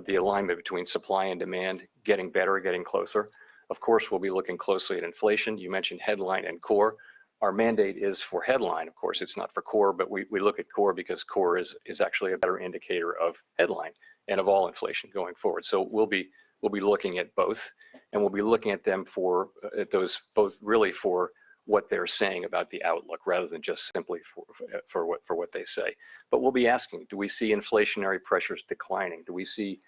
the alignment between supply and demand getting better, getting closer. Of course, we'll be looking closely at inflation. You mentioned headline and core. Our mandate is for headline. Of course, it's not for core, but we look at core because core is actually a better indicator of headline and of all inflation going forward. So we'll be looking at both, and we'll be looking at them at those both really for what they're saying about the outlook rather than just simply for what they say. But we'll be asking, do we see inflationary pressures declining? Do we see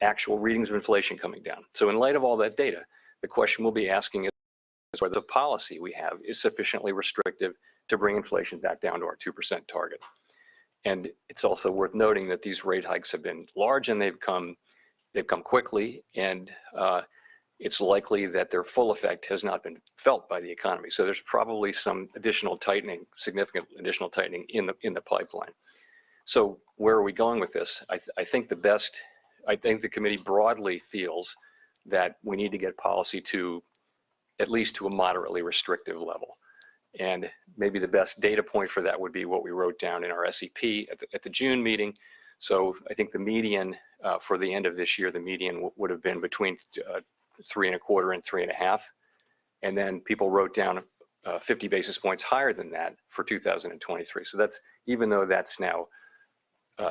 actual readings of inflation coming down? So in light of all that data, the question we'll be asking is, whether the policy we have is sufficiently restrictive to bring inflation back down to our 2% target. And it's also worth noting that these rate hikes have been large and they've come quickly, and it's likely that their full effect has not been felt by the economy. So there's probably some additional tightening, significant additional tightening in the pipeline. So where are we going with this? I think the committee broadly feels that we need to get policy to at least to a moderately restrictive level. And maybe the best data point for that would be what we wrote down in our SEP at the June meeting. So I think the median for the end of this year, the median would have been between 3.25 and 3.5. And then people wrote down 50 basis points higher than that for 2023. So that's, even though that's now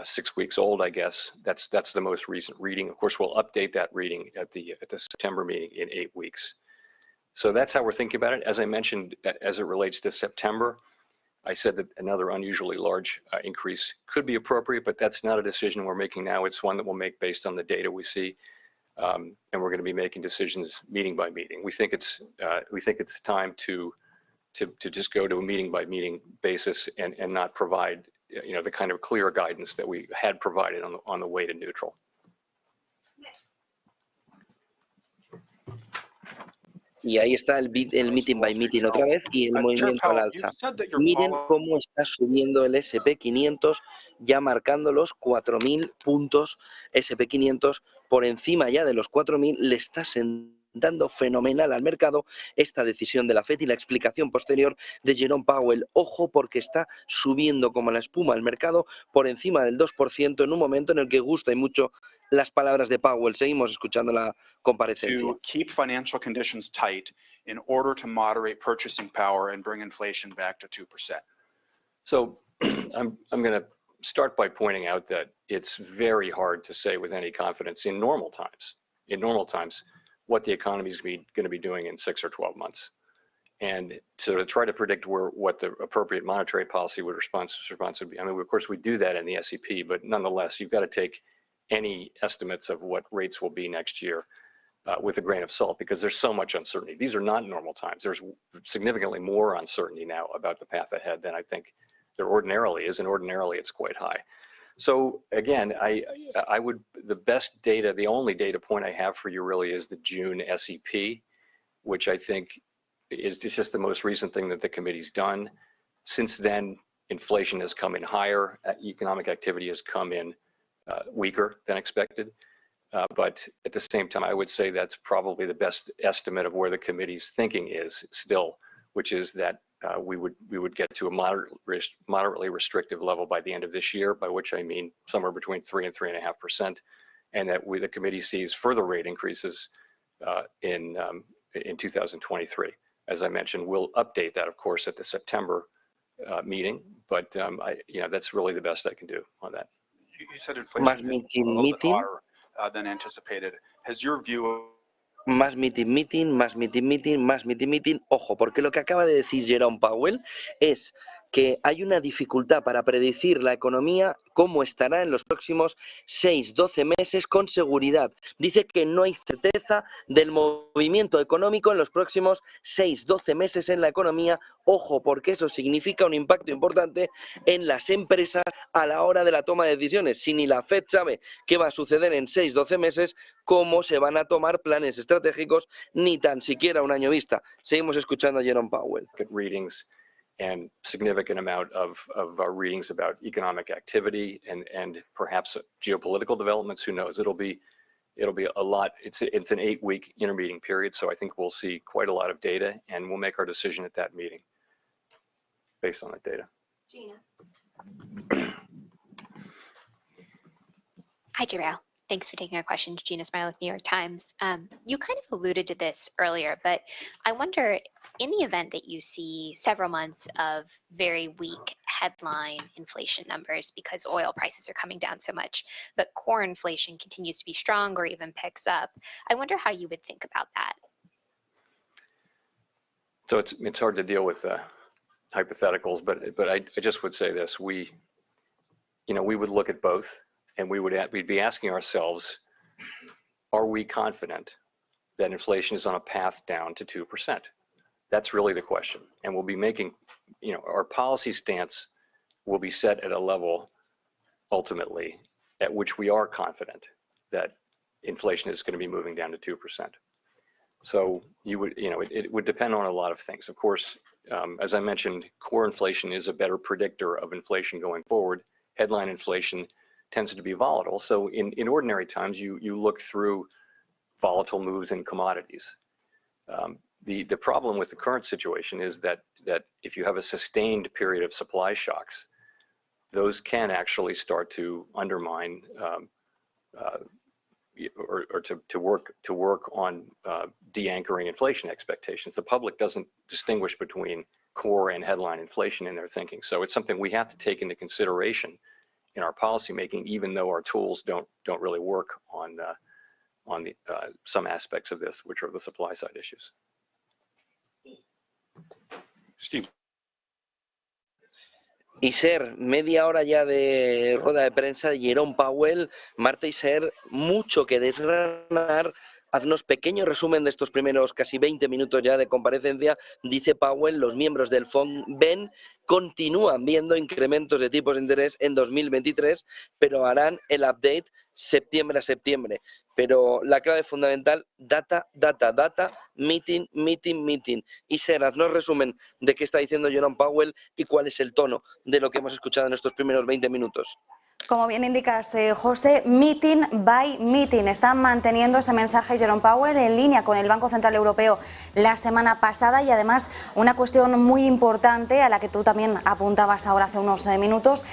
6 weeks old, I guess, that's the most recent reading. Of course, we'll update that reading at the September meeting in 8 weeks. So that's how we're thinking about it. As I mentioned, as it relates to September, I said that another unusually large increase could be appropriate, but that's not a decision we're making now. It's one that we'll make based on the data we see, and we're going to be making decisions meeting by meeting. We think it's time to just go to a meeting by meeting basis and not provide the kind of clear guidance that we had provided on the way to neutral. Y ahí está el meeting by meeting otra vez y el movimiento al alza. Miren cómo está subiendo el S&P 500, ya marcando los 4.000 puntos. S&P 500 por encima ya de los 4.000, le está sentando fenomenal al mercado esta decisión de la FED y la explicación posterior de Jerome Powell. Ojo, porque está subiendo como la espuma el mercado por encima del 2% en un momento en el que gusta y mucho las palabras de Powell. Seguimos escuchando la comparecencia. To keep financial conditions tight in order to moderate purchasing power and bring inflation back to 2%. So I'm going to start by pointing out that it's very hard to say with any confidence in normal times what the economy is going to be doing in 6 or 12 months. And to try to predict what the appropriate monetary policy response would be. I mean, of course, we do that in the SEP, but nonetheless, you've got to take any estimates of what rates will be next year with a grain of salt, because there's so much uncertainty. These are not normal times. There's significantly more uncertainty now about the path ahead than I think there ordinarily is, and ordinarily it's quite high. So again, the best data, the only data point I have for you really is the June SEP, which I think is just the most recent thing that the committee's done. Since then, inflation has come in higher, economic activity has come in weaker than expected. But at the same time, I would say that's probably the best estimate of where the committee's thinking is still, which is that we would get to a moderately restrictive level by the end of this year, by which I mean somewhere between 3 and 3.5%, and that the committee sees further rate increases in 2023. As I mentioned, we'll update that, of course, at the September meeting, but that's really the best I can do on that. You said inflation is a little bit higher than anticipated. Has your view Más meeting, más meeting. Ojo, porque lo que acaba de decir Jerome Powell es que hay una dificultad para predecir la economía, cómo estará en los próximos 6-12 meses con seguridad. Dice que no hay certeza del movimiento económico en los próximos 6-12 meses en la economía. Ojo, porque eso significa un impacto importante en las empresas a la hora de la toma de decisiones. Si ni la FED sabe qué va a suceder en 6-12 meses, cómo se van a tomar planes estratégicos, ni tan siquiera un año vista. Seguimos escuchando a Jerome Powell. Readings and significant amount of readings about economic activity and perhaps geopolitical developments. Who knows? It'll be a lot. It's an 8-week intermeeting period, so I think we'll see quite a lot of data, and we'll make our decision at that meeting based on that data. Gina. Hi, Jarrell. Thanks for taking our questions. Gina Smialek, New York Times. You kind of alluded to this earlier, but I wonder, in the event that you see several months of very weak headline inflation numbers because oil prices are coming down so much, but core inflation continues to be strong or even picks up, I wonder how you would think about that. So it's hard to deal with hypotheticals, but I just would say this: we would look at both. And we'd be asking ourselves, are we confident that inflation is on a path down to 2%? That's really the question. And we'll be making, our policy stance will be set at a level ultimately at which we are confident that inflation is going to be moving down to 2%. So it would depend on a lot of things. Of course, as I mentioned, core inflation is a better predictor of inflation going forward. Headline inflation tends to be volatile. So in ordinary times, you look through volatile moves in commodities. The problem with the current situation is that if you have a sustained period of supply shocks, those can actually start to undermine or to work on de-anchoring inflation expectations. The public doesn't distinguish between core and headline inflation in their thinking. So it's something we have to take into consideration in our policymaking, even though our tools don't really work on some aspects of this, which are the supply side issues. Steve. Y Ser, media hora ya de rueda de prensa de Jerome Powell. Marta y Ser, mucho que desgranar. Haznos pequeño resumen de estos primeros casi 20 minutos ya de comparecencia. Dice Powell, los miembros del FOMC continúan viendo incrementos de tipos de interés en 2023, pero harán el update septiembre a septiembre. Pero la clave fundamental, data, meeting. Y Ser, haznos resumen de qué está diciendo Jerome Powell y cuál es el tono de lo que hemos escuchado en estos primeros 20 minutos. Como bien indicas, José, meeting by meeting. Están manteniendo ese mensaje Jerome Powell en línea con el Banco Central Europeo la semana pasada y además una cuestión muy importante a la que tú también apuntabas ahora hace unos minutos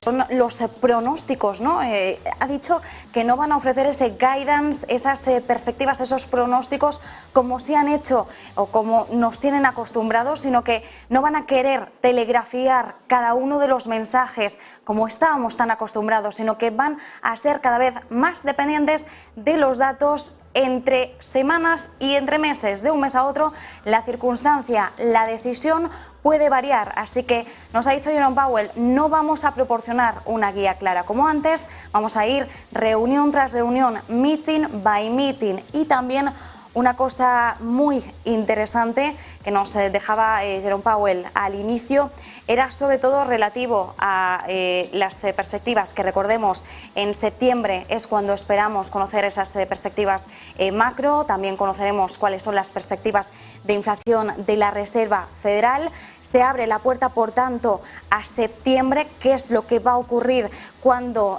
son los pronósticos, ¿no? Ha dicho que no van a ofrecer ese guidance, esas perspectivas, esos pronósticos como se han hecho o como nos tienen acostumbrados, sino que no van a querer telegrafiar cada uno de los mensajes como estábamos tan acostumbrados, sino que van a ser cada vez más dependientes de los datos entre semanas y entre meses. De un mes a otro, la circunstancia, la decisión puede variar. Así que nos ha dicho Jerome Powell, no vamos a proporcionar una guía clara como antes, vamos a ir reunión tras reunión, meeting by meeting. Y también una cosa muy interesante que nos dejaba Jerome Powell al inicio era sobre todo relativo a las perspectivas que, recordemos, en septiembre es cuando esperamos conocer esas perspectivas macro. También conoceremos cuáles son las perspectivas de inflación de la Reserva Federal. Se abre la puerta, por tanto, a septiembre. ¿Qué es lo que va a ocurrir cuando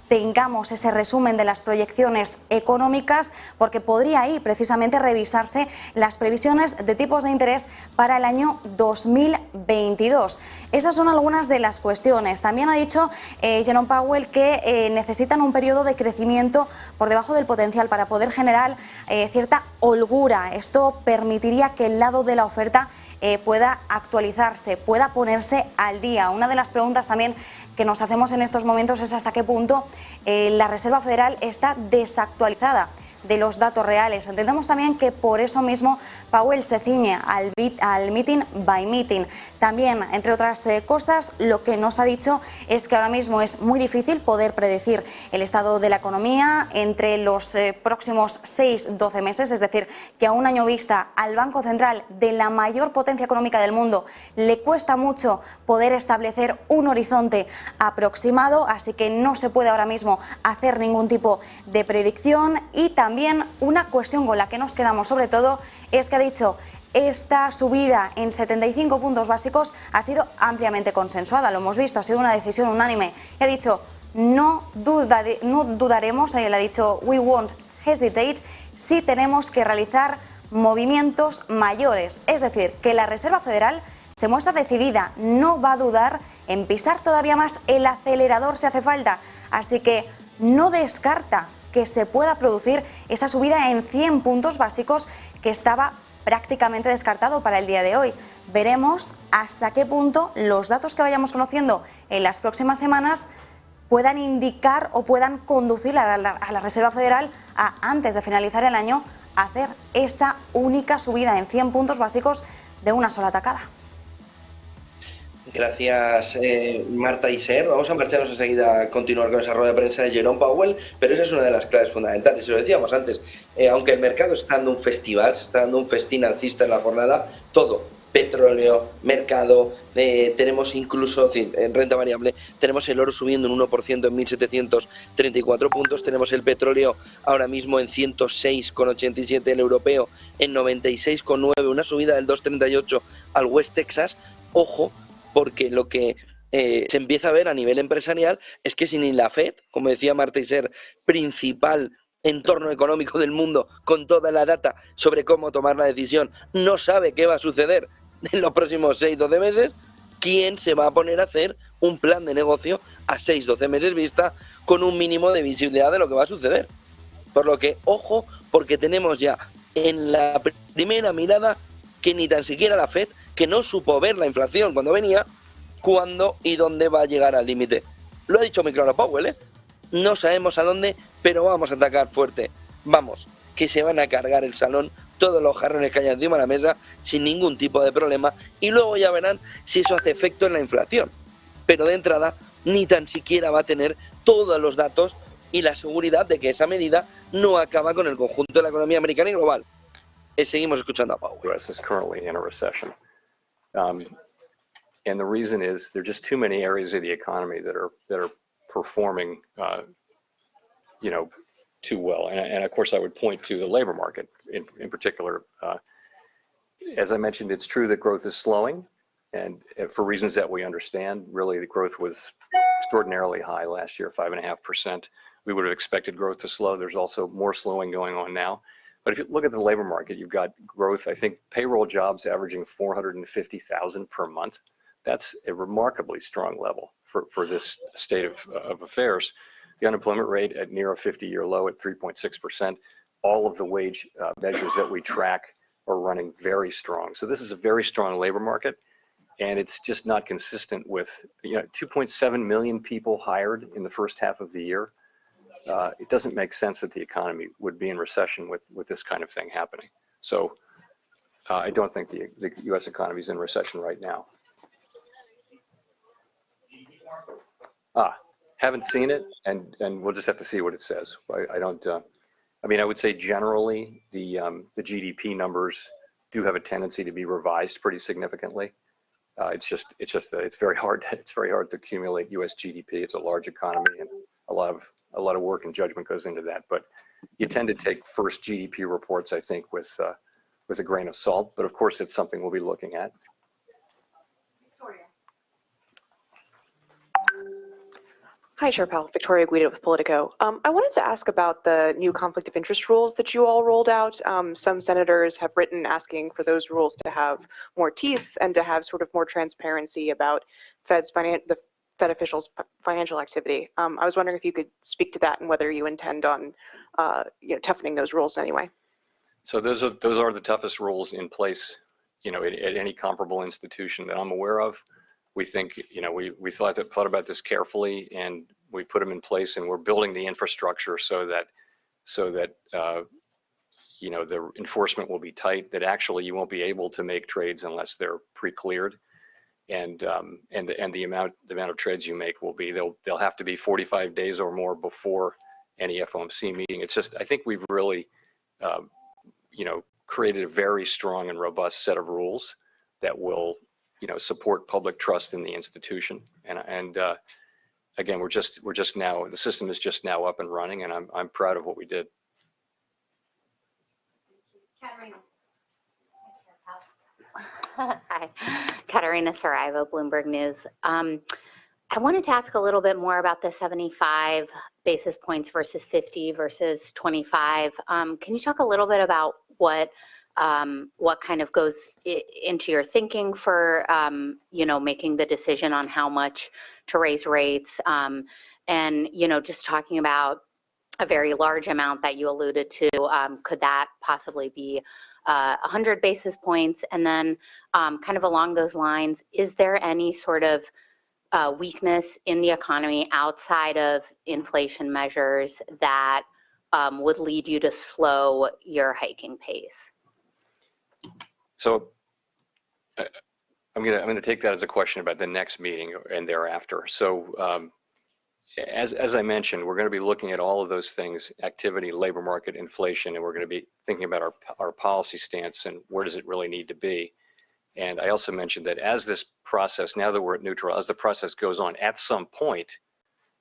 tengamos ese resumen de las proyecciones económicas? Porque podría ahí precisamente revisarse las previsiones de tipos de interés para el año 2022. Esas son algunas de las cuestiones. También ha dicho Jerome Powell que necesitan un periodo de crecimiento por debajo del potencial para poder generar cierta holgura. Esto permitiría que el lado de la oferta pueda actualizarse, pueda ponerse al día. Una de las preguntas también que nos hacemos en estos momentos es hasta qué punto la Reserva Federal está desactualizada de los datos reales. Entendemos también que por eso mismo Powell se ciñe al meeting by meeting. También, entre otras cosas, lo que nos ha dicho es que ahora mismo es muy difícil poder predecir el estado de la economía entre los próximos 6-12 meses, es decir, que a un año vista al Banco Central de la mayor potencia económica del mundo le cuesta mucho poder establecer un horizonte aproximado, así que no se puede ahora mismo hacer ningún tipo de predicción. Y también una cuestión con la que nos quedamos sobre todo es que ha dicho esta subida en 75 puntos básicos ha sido ampliamente consensuada, lo hemos visto, ha sido una decisión unánime. Y ha dicho no dudaremos, él ha dicho we won't hesitate, si tenemos que realizar movimientos mayores. Es decir, que la Reserva Federal se muestra decidida, no va a dudar en pisar todavía más el acelerador si hace falta. Así que no descarta que se pueda producir esa subida en 100 puntos básicos que estaba prácticamente descartado para el día de hoy. Veremos hasta qué punto los datos que vayamos conociendo en las próximas semanas puedan indicar o puedan conducir a la Reserva Federal a, antes de finalizar el año, hacer esa única subida en 100 puntos básicos de una sola tacada. Gracias, Marta y Ser. Vamos a marcharnos enseguida a continuar con esa rueda de prensa de Jerome Powell, pero esa es una de las claves fundamentales. Y lo decíamos antes, aunque el mercado está dando un festival, se está dando un festín alcista en la jornada, todo, petróleo, mercado, tenemos incluso, en renta variable, tenemos el oro subiendo un 1% en 1.734 puntos, tenemos el petróleo ahora mismo en 106,87, el europeo en 96,9, una subida del 2,38 al West Texas. Ojo, porque lo que se empieza a ver a nivel empresarial es que si ni la Fed, como decía Marta Isser, principal entorno económico del mundo, con toda la data sobre cómo tomar la decisión, no sabe qué va a suceder en los próximos 6-12 meses, ¿quién se va a poner a hacer un plan de negocio a 6-12 meses vista con un mínimo de visibilidad de lo que va a suceder? Por lo que, ojo, porque tenemos ya en la primera mirada que ni tan siquiera la Fed, que no supo ver la inflación cuando venía, cuándo y dónde va a llegar al límite. Lo ha dicho muy claro Powell, ¿eh? No sabemos a dónde, pero vamos a atacar fuerte. Vamos, que se van a cargar el salón, todos los jarrones que hay encima de la mesa, sin ningún tipo de problema, y luego ya verán si eso hace efecto en la inflación. Pero de entrada, ni tan siquiera va a tener todos los datos y la seguridad de que esa medida no acaba con el conjunto de la economía americana y global. Seguimos escuchando a Powell. U.S. is currently in a recession. And the reason is there are just too many areas of the economy that are performing, too well. And of course, I would point to the labor market in particular. As I mentioned, it's true that growth is slowing, and for reasons that we understand. Really, the growth was extraordinarily high last year, 5.5%. We would have expected growth to slow. There's also more slowing going on now. But if you look at the labor market, you've got growth. I think payroll jobs averaging 450,000 per month. That's a remarkably strong level for this state of affairs. The unemployment rate at near a 50-year low at 3.6%. All of the wage measures that we track are running very strong. So this is a very strong labor market, and it's just not consistent with 2.7 million people hired in the first half of the year. It doesn't make sense that the economy would be in recession with this kind of thing happening. So I don't think the U.S. economy is in recession right now. Haven't seen it, and we'll just have to see what it says. I don't. I would say generally the GDP numbers do have a tendency to be revised pretty significantly. It's very hard. It's very hard to accumulate U.S. GDP. It's a large economy, and a lot of work and judgment goes into that. But you tend to take first GDP reports, I think, with a grain of salt. But of course, it's something we'll be looking at. Hi, Chair Powell. Victoria Guida with Politico. I wanted to ask about the new conflict of interest rules that you all rolled out. Some senators have written asking for those rules to have more teeth and to have sort of more transparency about the Fed officials' financial activity. I was wondering if you could speak to that and whether you intend on toughening those rules in any way. So those are the toughest rules in place, at any comparable institution that I'm aware of. We think, we thought about this carefully, and we put them in place, and we're building the infrastructure so that the enforcement will be tight, that actually you won't be able to make trades unless they're pre-cleared, and the amount of trades you make will be, they'll have to be 45 days or more before any FOMC meeting. It's just, I think we've really created a very strong and robust set of rules that will support public trust in the institution, and again, we're just now, the system is just now up and running, and I'm proud of what we did. Hi, Katerina Saraiva, Bloomberg News. I wanted to ask a little bit more about the 75 basis points versus 50 versus 25. Can you talk a little bit about what kind of goes into your thinking for, making the decision on how much to raise rates, and, just talking about a very large amount that you alluded to, could that possibly be 100 basis points? And then kind of along those lines, is there any sort of weakness in the economy outside of inflation measures that would lead you to slow your hiking pace? So I'm gonna take that as a question about the next meeting and thereafter. So as I mentioned, we're going to be looking at all of those things: activity, labor market, inflation, and we're going to be thinking about our policy stance and where does it really need to be. And I also mentioned that as this process, now that we're at neutral, as the process goes on, at some point,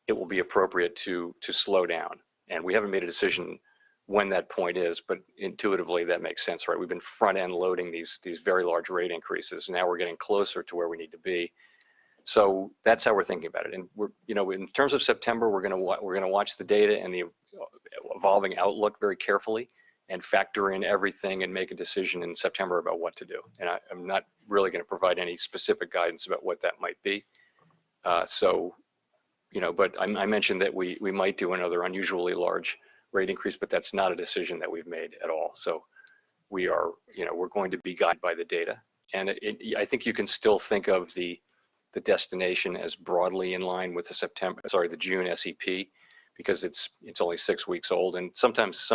it will be appropriate to slow down. And we haven't made a decision when that point is, but intuitively that makes sense, right? We've been front end loading these very large rate increases. Now we're getting closer to where we need to be. So that's how we're thinking about it. And we're, in terms of September, we're gonna watch the data and the evolving outlook very carefully and factor in everything and make a decision in September about what to do. And I'm not really going to provide any specific guidance about what that might be. But I mentioned that we might do another unusually large rate increase, but that's not a decision that we've made at all. So we are, we're going to be guided by the data. And I think you can still think of the destination as broadly in line with the June SEP, because it's only 6 weeks old, and sometimes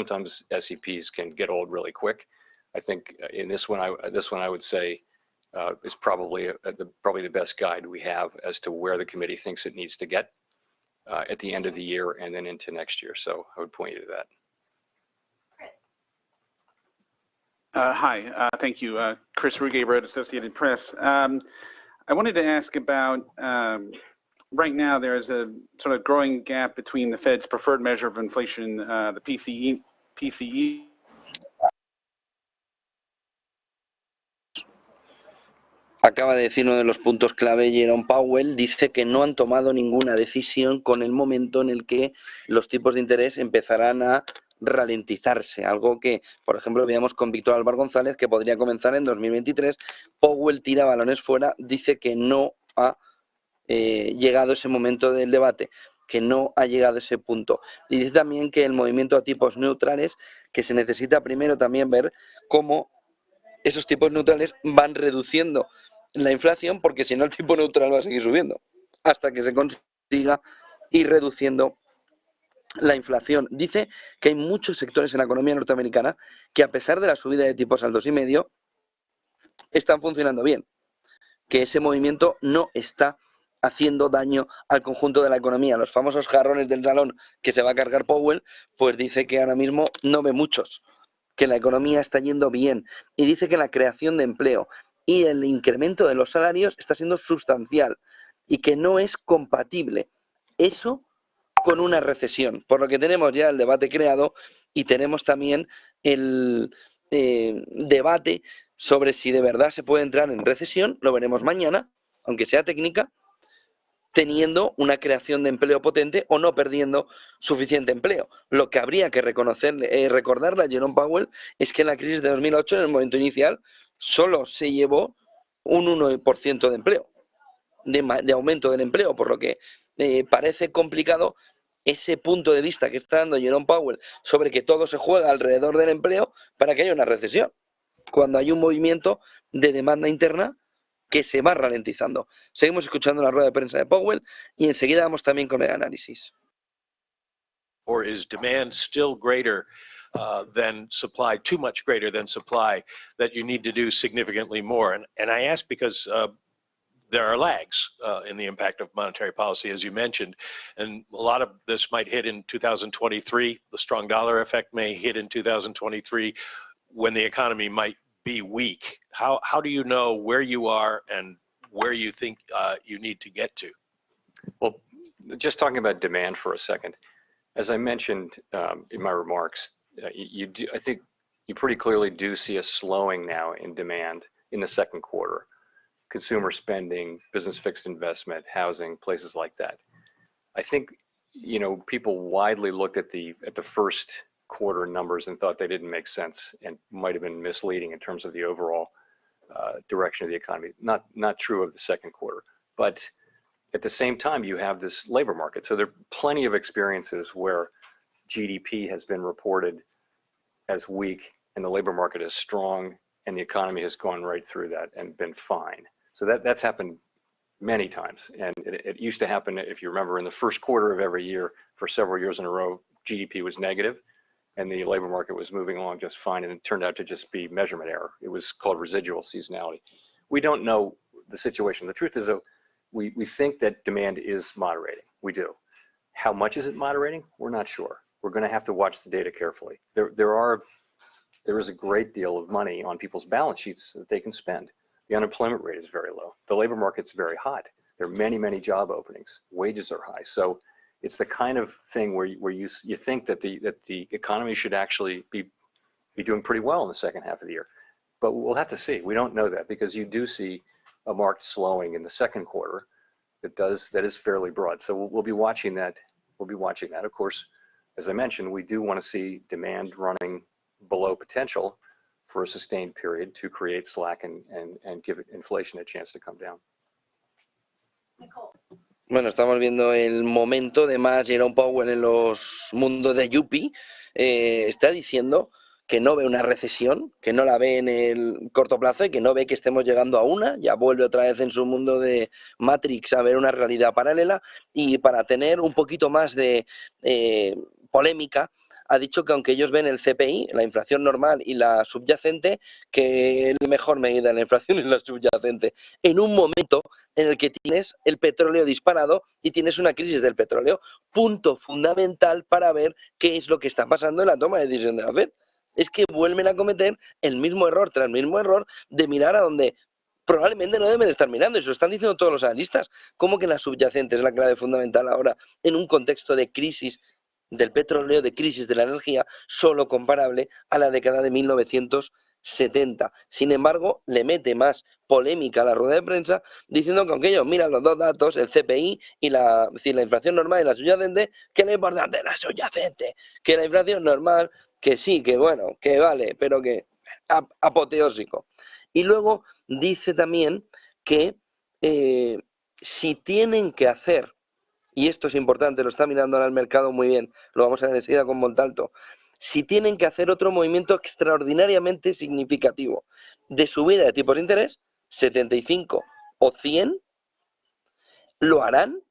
SEPs can get old really quick. I think in this one I would say is probably the best guide we have as to where the committee thinks it needs to get at the end of the year and then into next year. So I would point you to that. Chris. Hi, thank you. Chris Rugaber, Associated Press. I wanted to ask about, right now there is a sort of growing gap between the Fed's preferred measure of inflation, the PCE. Acaba de decir uno de los puntos clave Jerome Powell, dice que no han tomado ninguna decisión con el momento en el que los tipos de interés empezarán a ralentizarse, algo que, por ejemplo, veíamos con Víctor Álvaro González, que podría comenzar en 2023. Powell tira balones fuera, dice que no ha llegado ese momento del debate, que no ha llegado ese punto. Y dice también que el movimiento a tipos neutrales, que se necesita primero también ver cómo esos tipos neutrales van reduciendo la inflación, porque si no el tipo neutral va a seguir subiendo hasta que se consiga ir reduciendo la inflación. Dice que hay muchos sectores en la economía norteamericana que, a pesar de la subida de tipos al 2,5, están funcionando bien, que ese movimiento no está haciendo daño al conjunto de la economía. Los famosos jarrones del salón que se va a cargar Powell, pues dice que ahora mismo no ve muchos, que la economía está yendo bien, y dice que la creación de empleo y el incremento de los salarios está siendo sustancial y que no es compatible eso con una recesión, por lo que tenemos ya el debate creado y tenemos también el debate sobre si de verdad se puede entrar en recesión. Lo veremos mañana, aunque sea técnica, teniendo una creación de empleo potente o no perdiendo suficiente empleo. Lo que habría que recordarle a Jerome Powell es que en la crisis de 2008, en el momento inicial, solo se llevó un 1% de empleo, de aumento del empleo, por lo que parece complicado ese punto de vista que está dando Jerome Powell sobre que todo se juega alrededor del empleo para que haya una recesión, cuando hay un movimiento de demanda interna que se va ralentizando. Seguimos escuchando la rueda de prensa de Powell y enseguida vamos también con el análisis. Or is demand still greater than supply, too much greater than supply, that you need to do significantly more? And I ask because there are lags in the impact of monetary policy, as you mentioned, and a lot of this might hit in 2023. The strong dollar effect may hit in 2023 when the economy might be weak. How do you know where you are and where you think you need to get to? Well, just talking about demand for a second, as I mentioned in my remarks, I think you pretty clearly do see a slowing now in demand in the second quarter. Consumer spending, business fixed investment, housing, places like that. I think, people widely looked at the first quarter numbers and thought they didn't make sense and might have been misleading in terms of the overall direction of the economy. Not true of the second quarter, but at the same time, you have this labor market. So there are plenty of experiences where GDP has been reported as weak and the labor market is strong and the economy has gone right through that and been fine. So that's happened many times. And it used to happen, if you remember, in the first quarter of every year for several years in a row, GDP was negative and the labor market was moving along just fine, and it turned out to just be measurement error. It was called residual seasonality. We don't know the situation. The truth is, though, we think that demand is moderating. We do. How much is it moderating? We're not sure. We're going to have to watch the data carefully. There is a great deal of money on people's balance sheets that they can spend. The unemployment rate is very low. The labor market's very hot. There are many, many job openings. Wages are high. So it's the kind of thing where you think that the economy should actually be doing pretty well in the second half of the year. But we'll have to see. We don't know that because you do see a marked slowing in the second quarter that is fairly broad. So we'll be watching that. We'll be watching that. Of course, as I mentioned, we do want to see demand running below potential for a sustained period to create slack and give inflation a chance to come down. Bueno, estamos viendo el momento de más Jerome Powell en los mundos de Yuppie. Está diciendo que no ve una recesión, que no la ve en el corto plazo y que no ve que estemos llegando a una. Ya vuelve otra vez en su mundo de Matrix a ver una realidad paralela. Y para tener un poquito más de polémica, ha dicho que aunque ellos ven el CPI, la inflación normal y la subyacente, que es la mejor medida de la inflación y la subyacente, en un momento en el que tienes el petróleo disparado y tienes una crisis del petróleo, punto fundamental para ver qué es lo que está pasando en la toma de decisión de la Fed. Es que vuelven a cometer el mismo error tras el mismo error de mirar a donde probablemente no deben estar mirando, y eso lo están diciendo todos los analistas. ¿Cómo que la subyacente es la clave fundamental ahora en un contexto de crisis del petróleo, de crisis de la energía, solo comparable a la década de 1970? Sin embargo, le mete más polémica a la rueda de prensa diciendo que aunque ellos miran los dos datos, el CPI y la inflación normal y la subyacente, que lo importante es la subyacente, que la inflación normal, que sí, que bueno, que vale, pero que apoteósico. Y luego dice también que si tienen que hacer, y esto es importante, lo está mirando ahora el mercado muy bien, lo vamos a ver enseguida con Montalto, si tienen que hacer otro movimiento extraordinariamente significativo de subida de tipos de interés, 75 o 100, lo harán,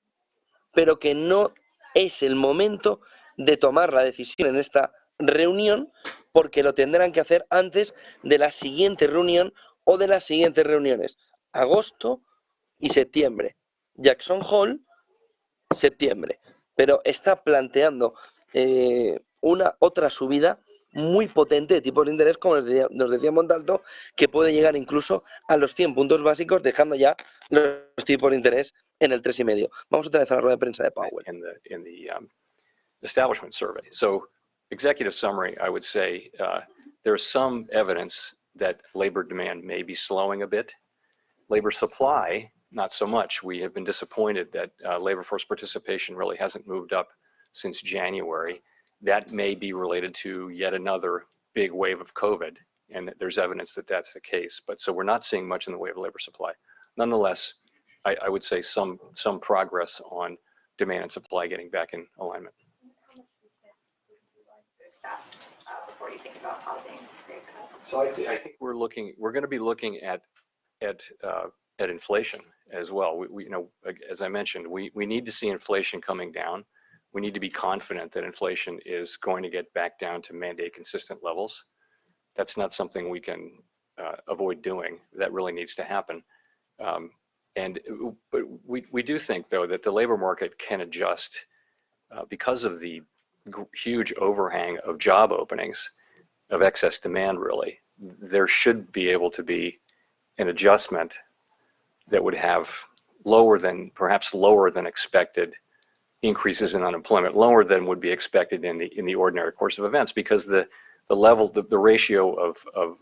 pero que no es el momento de tomar la decisión en esta reunión, porque lo tendrán que hacer antes de la siguiente reunión o de las siguientes reuniones, agosto y septiembre. Jackson Hole, septiembre, pero está planteando una otra subida muy potente de tipos de interés, como nos decía Montalto, que puede llegar incluso a los 100 puntos básicos, dejando ya los tipos de interés en el 3,5. Vamos otra vez a la rueda de prensa de Powell. In the establishment survey. So, executive summary, I would say there's some evidence that labor demand may be slowing a bit. Labor supply, not so much. We have been disappointed that labor force participation really hasn't moved up since January. That may be related to yet another big wave of COVID, and there's evidence that that's the case. But so we're not seeing much in the way of labor supply. Nonetheless, I would say some progress on demand and supply getting back in alignment. Before you think about pausing? So I think we're going to be looking at inflation as well. We you know, as I mentioned, we need to see inflation coming down. We need to be confident that inflation is going to get back down to mandate consistent levels. That's not something we can avoid doing. That really needs to happen. But we do think, though, that the labor market can adjust because of the huge overhang of job openings, of excess demand, really. There should be able to be an adjustment that would have perhaps lower than expected increases in unemployment, lower than would be expected in the ordinary course of events, because the ratio of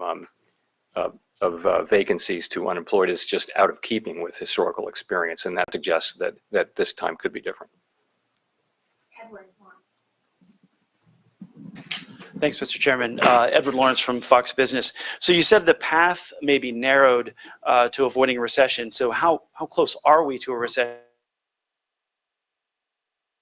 vacancies to unemployed is just out of keeping with historical experience, and that suggests that this time could be different. Thanks, Mr. Chairman. Edward Lawrence from Fox Business. So you said the path may be narrowed to avoiding a recession. So how close are we to a recession?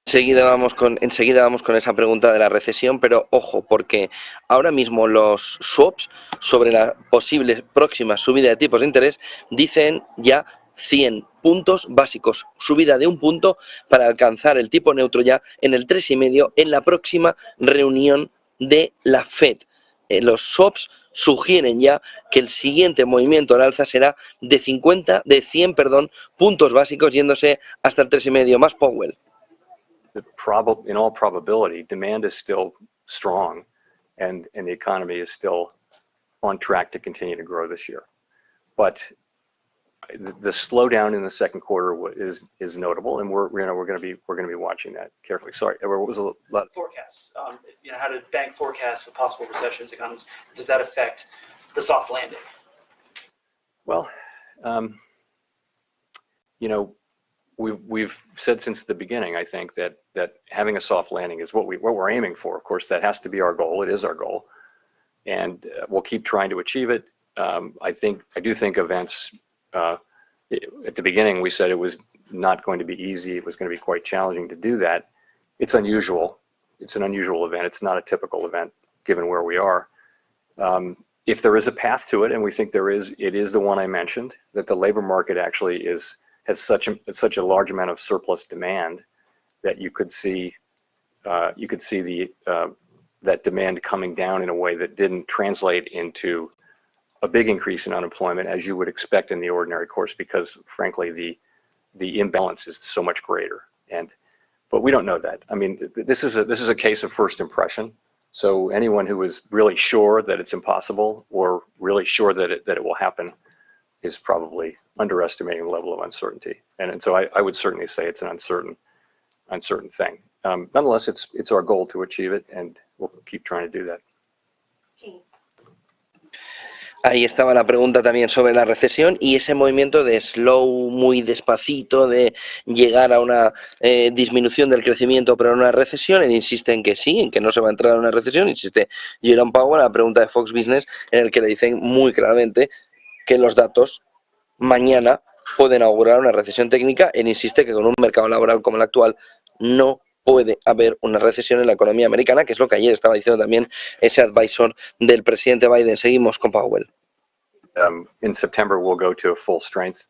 Enseguida vamos con esa pregunta de la recesión, pero ojo, porque ahora mismo los swaps sobre la posible próxima subida de tipos de interés dicen ya 100 puntos básicos, subida de 1 punto para alcanzar el tipo neutro ya en el 3,5 en la próxima reunión de la Fed. Los swaps sugieren ya que el siguiente movimiento al alza será de 100 puntos básicos, yéndose hasta el 3,5 más Powell. In all probability, demand is still strong, and the economy is still on track to continue to grow this year. But the slowdown in the second quarter is notable, and we're going to be watching that carefully. Sorry, what was a lot? Forecasts, how to bank forecasts of possible recessions, economies. Does that affect the soft landing? Well, we've said since the beginning, I think, that having a soft landing is what we're aiming for. Of course, that has to be our goal. It is our goal, and we'll keep trying to achieve it. I do think events. At the beginning, we said it was not going to be easy. It was going to be quite challenging to do that. It's unusual. It's an unusual event. It's not a typical event given where we are. If there is a path to it, and we think there is, it is the one I mentioned, that the labor market actually has such a large amount of surplus demand that you could see that demand coming down in a way that didn't translate into a big increase in unemployment, as you would expect in the ordinary course, because frankly the imbalance is so much greater. But we don't know that. I mean, this is a case of first impression. So anyone who is really sure that it's impossible or really sure that it will happen is probably underestimating the level of uncertainty. And so I would certainly say it's an uncertain thing. Nonetheless, it's our goal to achieve it, and we'll keep trying to do that. Ahí estaba la pregunta también sobre la recesión y ese movimiento de slow, muy despacito, de llegar a una disminución del crecimiento pero no una recesión. Él insiste en que sí, en que no se va a entrar a una recesión. Insiste Jerome Powell a la pregunta de Fox Business, en el que le dicen muy claramente que los datos mañana pueden augurar una recesión técnica. Él insiste que con un mercado laboral como el actual no puede haber una recesión en la economía americana, que es lo que ayer estaba diciendo también ese advisor del presidente Biden. Seguimos con Powell. In September, we'll go to full strength,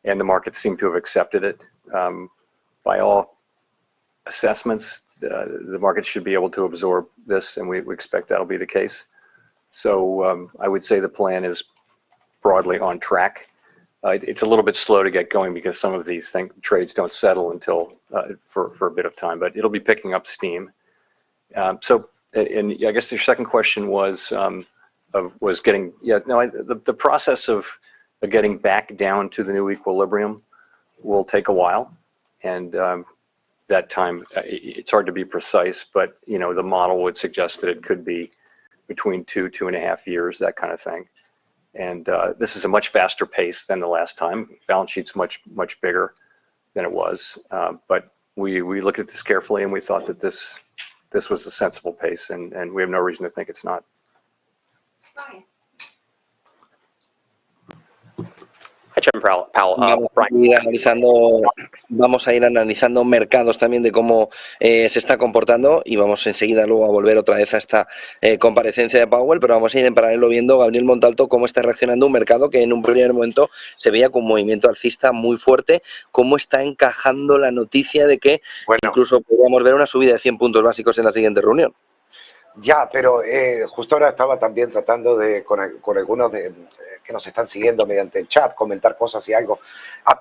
and the markets seem to have accepted it. By all assessments, the markets should be able to absorb this, and we expect that'll be the case. So I would say the plan is broadly on track. It's a little bit slow to get going because some of these trades don't settle until for a bit of time, but it'll be picking up steam. So, and I guess your second question was getting, the process of getting back down to the new equilibrium will take a while, and that time it's hard to be precise, but the model would suggest that it could be between 2.5 years, that kind of thing. And this is a much faster pace than the last time. Balance sheet's much bigger than it was, but we looked at this carefully, and we thought that this was a sensible pace, and we have no reason to think it's not. Hi, Chairman Powell. Vamos a ir analizando mercados también de cómo se está comportando, y vamos enseguida luego a volver otra vez a esta comparecencia de Powell, pero vamos a ir en paralelo viendo, Gabriel Montalto, cómo está reaccionando un mercado que en un primer momento se veía con un movimiento alcista muy fuerte, cómo está encajando la noticia de que incluso podríamos ver una subida de 100 puntos básicos en la siguiente reunión. Ya, pero justo ahora estaba también tratando de, con algunos que nos están siguiendo mediante el chat, comentar cosas y algo.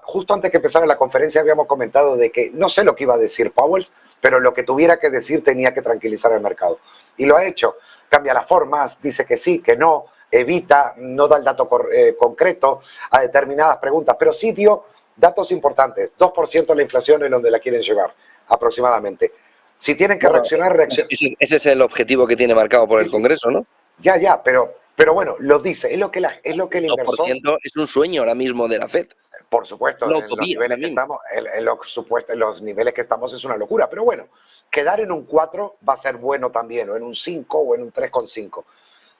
Justo antes que empezara la conferencia habíamos comentado de que no sé lo que iba a decir Powell, pero lo que tuviera que decir tenía que tranquilizar el mercado. Y lo ha hecho. Cambia las formas, dice que sí, que no, evita, no da el dato concreto a determinadas preguntas, pero sí dio datos importantes. 2% la inflación es donde la quieren llevar, aproximadamente. Si tienen que reaccionar, reaccionan. Ese es el objetivo que tiene marcado por el Congreso, ¿no? Ya, pero bueno, lo dice, es lo que el inversor... 2% es un sueño ahora mismo de la FED. Por supuesto, en los niveles que estamos, en los niveles que estamos es una locura, pero bueno, quedar en un 4 va a ser bueno también, o en un 5 o en un 3,5.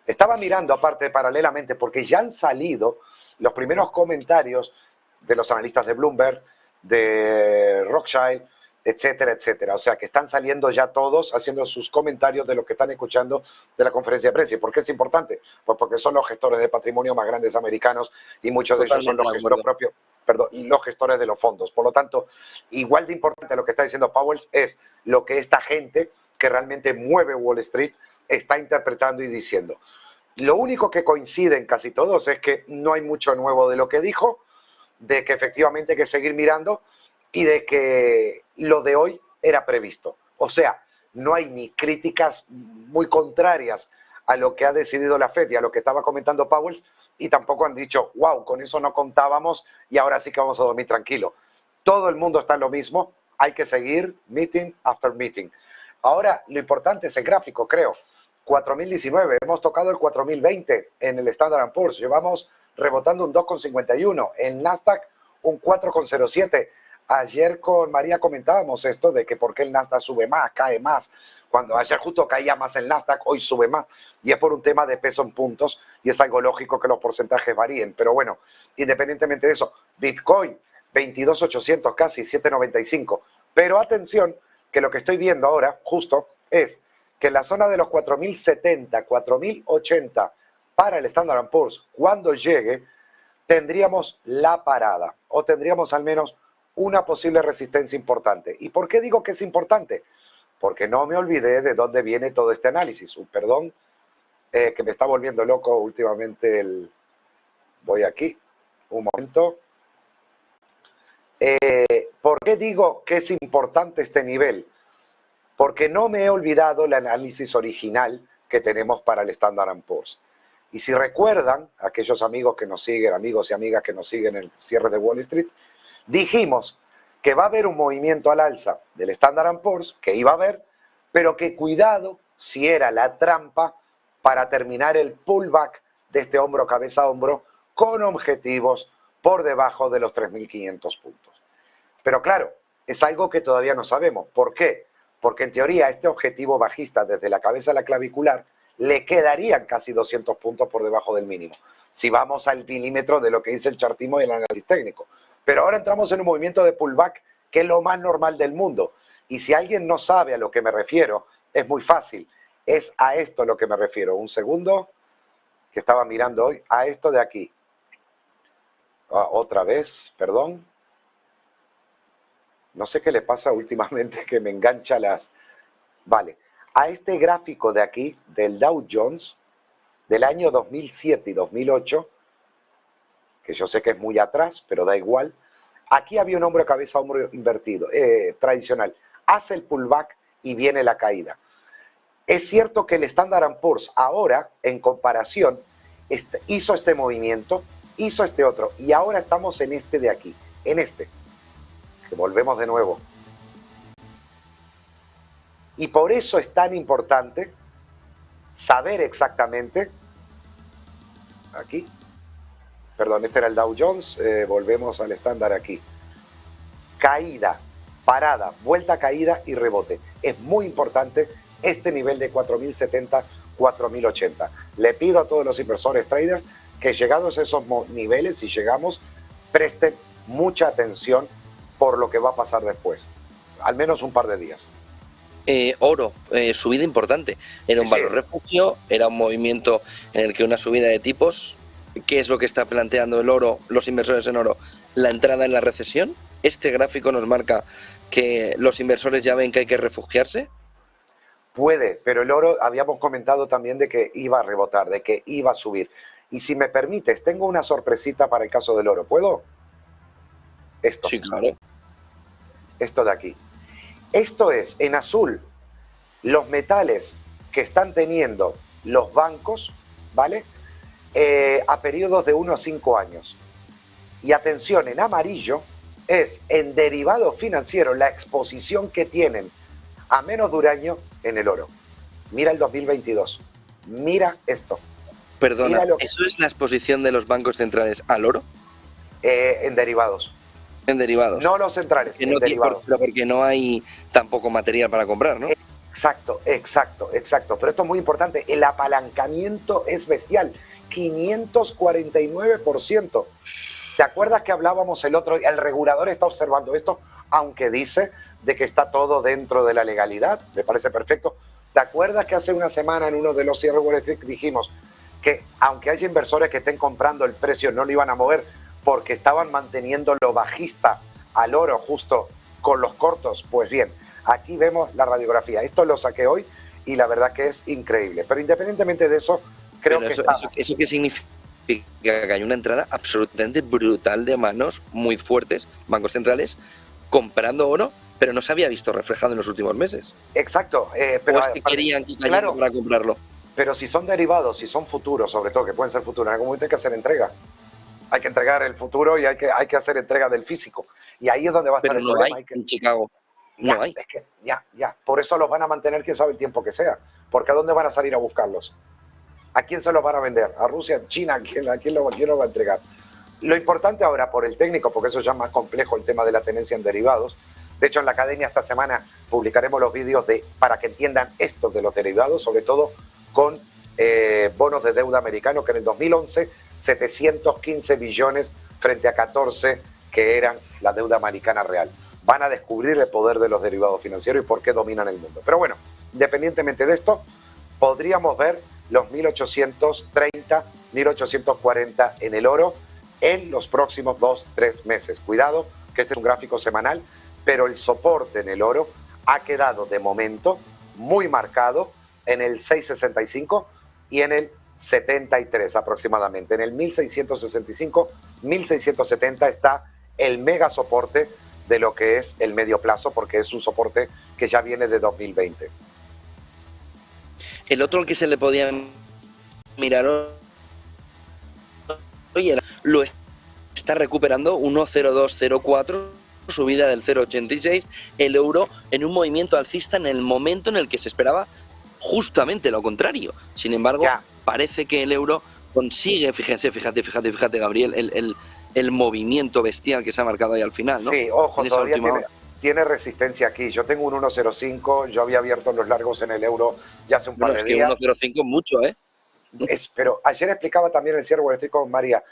Estaba mirando aparte paralelamente porque ya han salido los primeros comentarios de los analistas de Bloomberg, de Rothschild, etcétera, etcétera. O sea, que están saliendo ya todos haciendo sus comentarios de lo que están escuchando de la conferencia de prensa. ¿Y por qué es importante? Pues porque son los gestores de patrimonio más grandes americanos y muchos de ellos son los gestores de los fondos. Por lo tanto, igual de importante lo que está diciendo Powell es lo que esta gente que realmente mueve Wall Street está interpretando y diciendo. Lo único que coincide en casi todos es que no hay mucho nuevo de lo que dijo, de que efectivamente hay que seguir mirando y de que lo de hoy era previsto. O sea, no hay ni críticas muy contrarias a lo que ha decidido la FED y a lo que estaba comentando Powell, y tampoco han dicho, wow, con eso no contábamos y ahora sí que vamos a dormir tranquilo. Todo el mundo está en lo mismo, hay que seguir meeting after meeting. Ahora, lo importante es el gráfico, creo. 4.019, hemos tocado el 4.020 en el Standard & Poor's, llevamos rebotando un 2,51, en Nasdaq un 4,07. Ayer con María comentábamos esto de que por qué el Nasdaq sube más, cae más. Cuando ayer justo caía más el Nasdaq, hoy sube más. Y es por un tema de peso en puntos y es algo lógico que los porcentajes varíen. Pero bueno, independientemente de eso, Bitcoin 22.800, casi 7.95. Pero atención, que lo que estoy viendo ahora justo es que en la zona de los 4.070, 4.080 para el Standard & Poor's, cuando llegue, tendríamos la parada o tendríamos al menos una posible resistencia importante. ¿Y por qué digo que es importante? Porque no me olvidé de dónde viene todo este análisis. Perdón, que me está volviendo loco últimamente el... Voy aquí, un momento. ¿Por qué digo que es importante este nivel? Porque no me he olvidado el análisis original que tenemos para el Standard & Poor's. Y si recuerdan, aquellos amigos que nos siguen, amigos y amigas que nos siguen en el cierre de Wall Street, dijimos que va a haber un movimiento al alza del Standard & Poor's, que iba a haber, pero que cuidado si era la trampa para terminar el pullback de este hombro cabeza a hombro con objetivos por debajo de los 3.500 puntos. Pero claro, es algo que todavía no sabemos. ¿Por qué? Porque en teoría este objetivo bajista desde la cabeza a la clavicular le quedarían casi 200 puntos por debajo del mínimo, si vamos al milímetro de lo que dice el chartismo y el análisis técnico. Pero ahora entramos en un movimiento de pullback que es lo más normal del mundo. Y si alguien no sabe a lo que me refiero, es muy fácil. Es a esto a lo que me refiero. Un segundo, que estaba mirando hoy, a esto de aquí. Otra vez, perdón. No sé qué le pasa últimamente que me engancha las... Vale, a este gráfico de aquí, del Dow Jones, del año 2007 y 2008, que yo sé que es muy atrás, pero da igual. Aquí había un hombro cabeza a hombro invertido, tradicional. Hace el pullback y viene la caída. Es cierto que el Standard & Poor's ahora, en comparación, hizo este movimiento, hizo este otro, y ahora estamos en este de aquí, en este. Que volvemos de nuevo. Y por eso es tan importante saber exactamente, aquí, perdón, este era el Dow Jones, volvemos al estándar aquí. Caída, parada, vuelta, caída y rebote. Es muy importante este nivel de 4.070, 4.080. Le pido a todos los inversores traders que llegados a esos niveles, si llegamos, presten mucha atención por lo que va a pasar después. Al menos un par de días. Oro, subida importante. Era un valor refugio, era un movimiento en el que una subida de tipos. ¿Qué es lo que está planteando el oro, los inversores en oro? La entrada en la recesión. Este gráfico nos marca que los inversores ya ven que hay que refugiarse. Puede, pero el oro habíamos comentado también de que iba a rebotar, de que iba a subir. Y si me permites, tengo una sorpresita para el caso del oro. ¿Puedo? Esto. Sí, claro. Esto de aquí. Esto es, en azul, los metales que están teniendo los bancos, ¿vale? A periodos de 1 a 5 años. Y atención, en amarillo es en derivados financieros la exposición que tienen a menos de un año en el oro. Mira el 2022. Mira esto. Perdona, ¿eso es la exposición de los bancos centrales al oro? En derivados. En derivados. No los centrales, en derivados. Pero porque no hay tampoco material para comprar, ¿no? Exacto, exacto, exacto. Pero esto es muy importante. El apalancamiento es bestial. 549%. ¿Te acuerdas que hablábamos el otro día? El regulador está observando esto, aunque dice de que está todo dentro de la legalidad. Me parece perfecto. ¿Te acuerdas que hace una semana en uno de los cierres Wall Street dijimos que aunque haya inversores que estén comprando el precio, no lo iban a mover porque estaban manteniendo lo bajista al oro justo con los cortos? Pues bien, aquí vemos la radiografía. Esto lo saqué hoy y la verdad que es increíble. Pero independientemente de eso, creo Pero que ¿eso qué significa? Que hay una entrada absolutamente brutal de manos muy fuertes, bancos centrales, comprando oro, pero no se había visto reflejado en los últimos meses. Exacto. Pero ¿O es que querían que cayera para comprarlo? Pero si son derivados, si son futuros, sobre todo, que pueden ser futuros, en algún momento hay que hacer entrega. Hay que entregar el futuro y hay que hacer entrega del físico. Y ahí es donde va a estar Pero el no problema. hay en Chicago. No hay. Es que, por eso los van a mantener quién sabe el tiempo que sea. Porque ¿a dónde van a salir a buscarlos? ¿A quién se los van a vender? ¿A Rusia? ¿China? ¿Quién lo va a entregar? Lo importante ahora por el técnico, porque eso ya es más complejo el tema de la tenencia en derivados. De hecho, en la academia esta semana publicaremos los vídeos para que entiendan esto de los derivados, sobre todo con bonos de deuda americanos, que en el 2011 715 billones frente a 14 que eran la deuda americana real. Van a descubrir el poder de los derivados financieros y por qué dominan el mundo. Pero bueno, independientemente de esto, podríamos ver los 1830, 1840 en el oro en los próximos 2-3 meses. Cuidado, que este es un gráfico semanal, pero el soporte en el oro ha quedado de momento muy marcado en el 665 y en el 73 aproximadamente. En el 1665, 1670 está el mega soporte de lo que es el medio plazo, porque es un soporte que ya viene de 2020. El otro que se le podía mirar hoy era, lo está recuperando 1,0204, subida del 0,86, el euro en un movimiento alcista en el momento en el que se esperaba justamente lo contrario. Sin embargo, parece que el euro consigue, fíjate Gabriel, el movimiento bestial que se ha marcado ahí al final, ¿no? Sí, ojo, en esa todavía última hora. tiene resistencia aquí. Yo tengo un 1,05, yo había abierto los largos en el euro ya hace un par de días. Es que 1,05 es mucho, ¿eh? Pero ayer explicaba también el cierre Wall Street con María,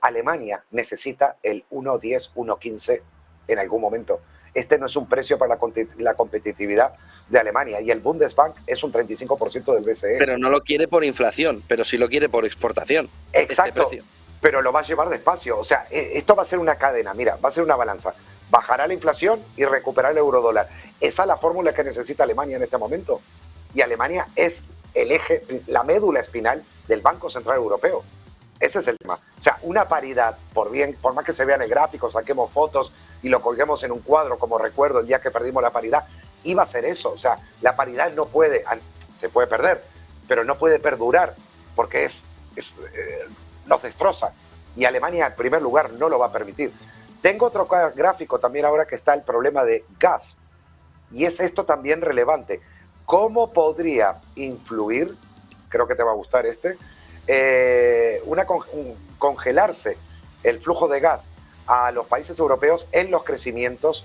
Alemania necesita el 1,10, 1,15 en algún momento. Este no es un precio para la competitividad de Alemania, y el Bundesbank es un 35% del BCE. Pero no lo quiere por inflación, pero sí lo quiere por exportación. Exacto, pero lo va a llevar despacio. O sea, esto va a ser una cadena, mira, va a ser una balanza. Bajará la inflación y recuperar el eurodólar. Esa es la fórmula que necesita Alemania en este momento. Y Alemania es el eje, la médula espinal del Banco Central Europeo. Ese es el tema. O sea, una paridad, por más que se vea en el gráfico, saquemos fotos y lo colguemos en un cuadro como recuerdo el día que perdimos la paridad, iba a ser eso. O sea, la paridad no puede, se puede perder, pero no puede perdurar porque nos destroza. Y Alemania, en primer lugar, no lo va a permitir. Tengo otro gráfico también ahora que está el problema de gas. Y es esto también relevante. ¿Cómo podría influir, creo que te va a gustar congelarse el flujo de gas a los países europeos en los crecimientos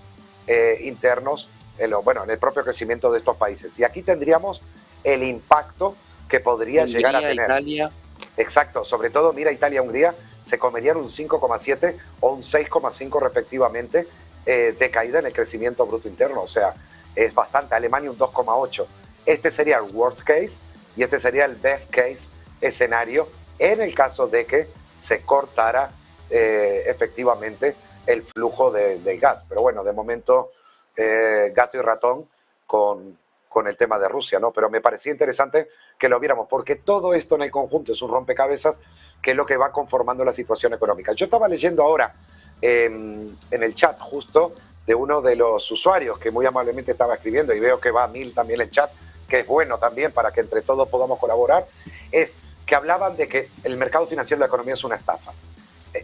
internos, en el propio crecimiento de estos países? Y aquí tendríamos el impacto que podría llegar a tener. Italia. Exacto, sobre todo, mira, Italia y Hungría se comerían un 5,7 o un 6,5 respectivamente de caída en el crecimiento bruto interno. O sea, es bastante. Alemania un 2,8. Este sería el worst case y este sería el best case escenario en el caso de que se cortara efectivamente el flujo del gas. Pero bueno, de momento gato y ratón con el tema de Rusia, ¿no? Pero me parecía interesante que lo viéramos, porque todo esto en el conjunto es un rompecabezas que es lo que va conformando la situación económica. Yo estaba leyendo ahora en el chat justo de uno de los usuarios que muy amablemente estaba escribiendo, y veo que va a 1000 también el chat, que es bueno también para que entre todos podamos colaborar, es que hablaban de que el mercado financiero de la economía es una estafa.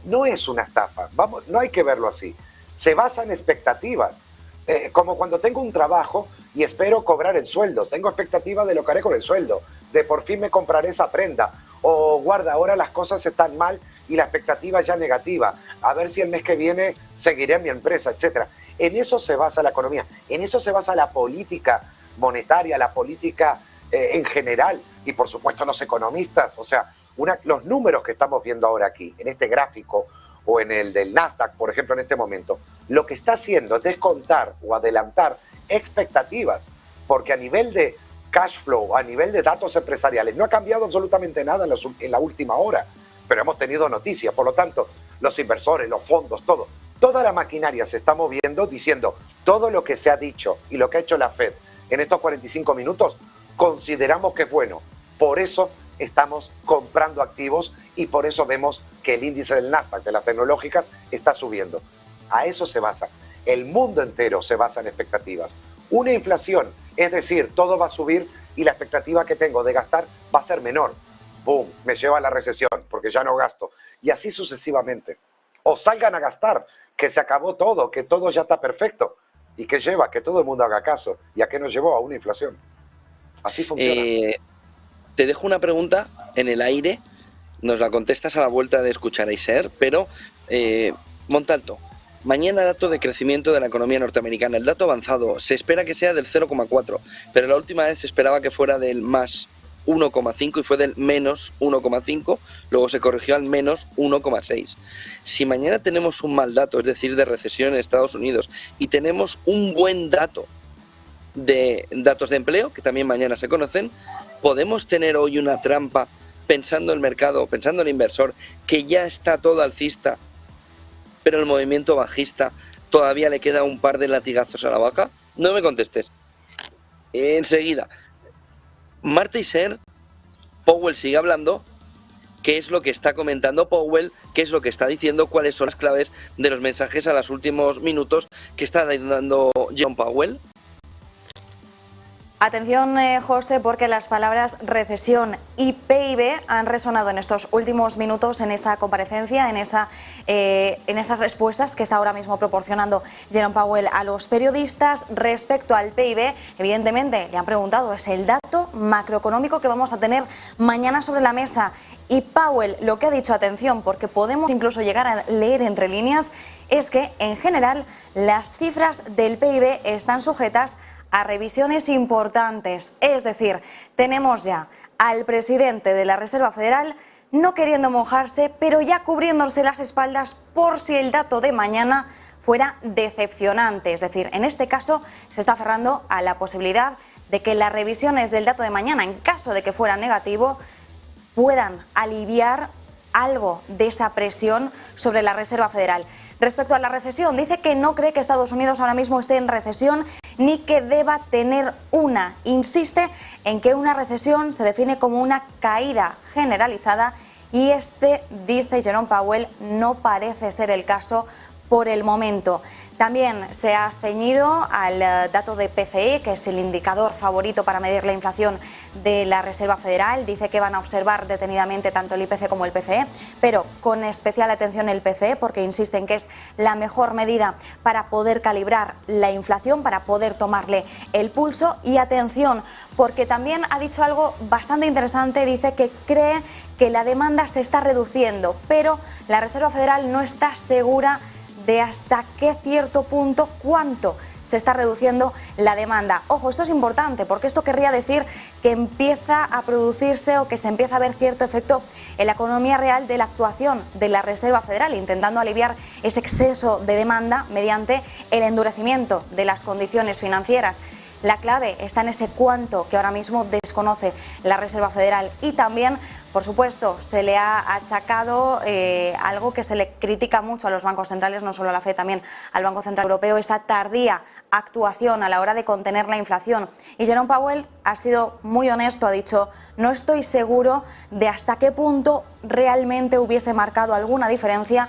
No es una estafa, no hay que verlo así. Se basa en expectativas. Como cuando tengo un trabajo y espero cobrar el sueldo, tengo expectativa de lo que haré con el sueldo, de por fin me compraré esa prenda, o guarda, ahora las cosas están mal y la expectativa ya negativa, a ver si el mes que viene seguiré en mi empresa, etc. En eso se basa la economía, en eso se basa la política monetaria, la política en general, y por supuesto los economistas. O sea, los números que estamos viendo ahora aquí, en este gráfico, o en el del Nasdaq, por ejemplo, en este momento, lo que está haciendo es descontar o adelantar expectativas, porque a nivel de cash flow, a nivel de datos empresariales, no ha cambiado absolutamente nada en la última hora, pero hemos tenido noticias. Por lo tanto, los inversores, los fondos, toda la maquinaria se está moviendo diciendo todo lo que se ha dicho y lo que ha hecho la Fed en estos 45 minutos, consideramos que es bueno. Por eso estamos comprando activos y por eso vemos que el índice del Nasdaq, de las tecnológicas, está subiendo. A eso se basa. El mundo entero se basa en expectativas. Una inflación, es decir, todo va a subir y la expectativa que tengo de gastar va a ser menor. ¡Bum! Me lleva a la recesión porque ya no gasto. Y así sucesivamente. O salgan a gastar, que se acabó todo, que todo ya está perfecto. ¿Y qué lleva? Que todo el mundo haga caso. ¿Y a qué nos llevó? A una inflación. Así funciona. Te dejo una pregunta en el aire, nos la contestas a la vuelta de escuchar a Iser, pero Montalto, mañana dato de crecimiento de la economía norteamericana. El dato avanzado se espera que sea del 0,4, pero la última vez se esperaba que fuera del más 1,5 y fue del menos 1,5, luego se corrigió al menos 1,6. Si mañana tenemos un mal dato, es decir, de recesión en Estados Unidos, y tenemos un buen dato de datos de empleo, que también mañana se conocen, podemos tener hoy una trampa pensando el mercado, pensando el inversor, que ya está todo alcista, pero el movimiento bajista todavía le queda un par de latigazos a la vaca. No me contestes. Enseguida. Marta Iser, Powell sigue hablando. ¿Qué es lo que está comentando Powell? ¿Qué es lo que está diciendo? ¿Cuáles son las claves de los mensajes a los últimos minutos que está dando Jerome Powell? Atención, José, porque las palabras recesión y PIB han resonado en estos últimos minutos en esa comparecencia, en esas respuestas que está ahora mismo proporcionando Jerome Powell a los periodistas. Respecto al PIB, evidentemente le han preguntado, es el dato macroeconómico que vamos a tener mañana sobre la mesa. Y Powell lo que ha dicho, atención, porque podemos incluso llegar a leer entre líneas, es que en general las cifras del PIB están sujetas a revisiones importantes. Es decir, tenemos ya al presidente de la Reserva Federal no queriendo mojarse, pero ya cubriéndose las espaldas por si el dato de mañana fuera decepcionante. Es decir, en este caso se está cerrando a la posibilidad de que las revisiones del dato de mañana, en caso de que fuera negativo, puedan aliviar algo de esa presión sobre la Reserva Federal. Respecto a la recesión, dice que no cree que Estados Unidos ahora mismo esté en recesión ni que deba tener una. Insiste en que una recesión se define como una caída generalizada y dice Jerome Powell, no parece ser el caso por el momento. También se ha ceñido al dato de PCE, que es el indicador favorito para medir la inflación de la Reserva Federal. Dice que van a observar detenidamente tanto el IPC como el PCE, pero con especial atención el PCE, porque insisten que es la mejor medida para poder calibrar la inflación, para poder tomarle el pulso. Y atención, porque también ha dicho algo bastante interesante, dice que cree que la demanda se está reduciendo, pero la Reserva Federal no está segura de hasta qué cierto punto, cuánto se está reduciendo la demanda. Ojo, esto es importante porque esto querría decir que empieza a producirse o que se empieza a ver cierto efecto en la economía real de la actuación de la Reserva Federal, intentando aliviar ese exceso de demanda mediante el endurecimiento de las condiciones financieras. La clave está en ese cuánto que ahora mismo desconoce la Reserva Federal. Y también, por supuesto, se le ha achacado algo que se le critica mucho a los bancos centrales, no solo a la FED, también al Banco Central Europeo, esa tardía actuación a la hora de contener la inflación. Y Jerome Powell ha sido muy honesto, ha dicho, no estoy seguro de hasta qué punto realmente hubiese marcado alguna diferencia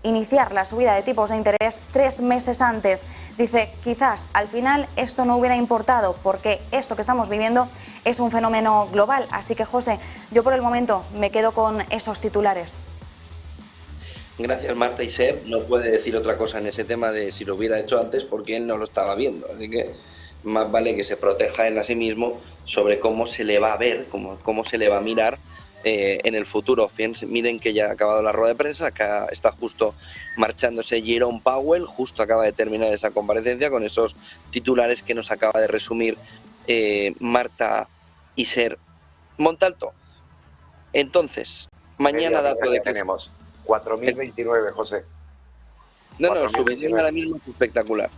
iniciar la subida de tipos de interés 3 meses antes. Dice, quizás al final esto no hubiera importado porque esto que estamos viviendo es un fenómeno global. Así que, José, yo por el momento me quedo con esos titulares. Gracias, Marta Iser. No puede decir otra cosa en ese tema de si lo hubiera hecho antes porque él no lo estaba viendo. Así que más vale que se proteja él a sí mismo sobre cómo se le va a ver, cómo se le va a mirar en el futuro. Miren que ya ha acabado la rueda de prensa, acá está justo marchándose Jerome Powell, justo acaba de terminar esa comparecencia con esos titulares que nos acaba de resumir Marta Iser. Montalto, entonces, mañana dato de que tenemos 4.029, José. No, el subidón ahora mismo es espectacular.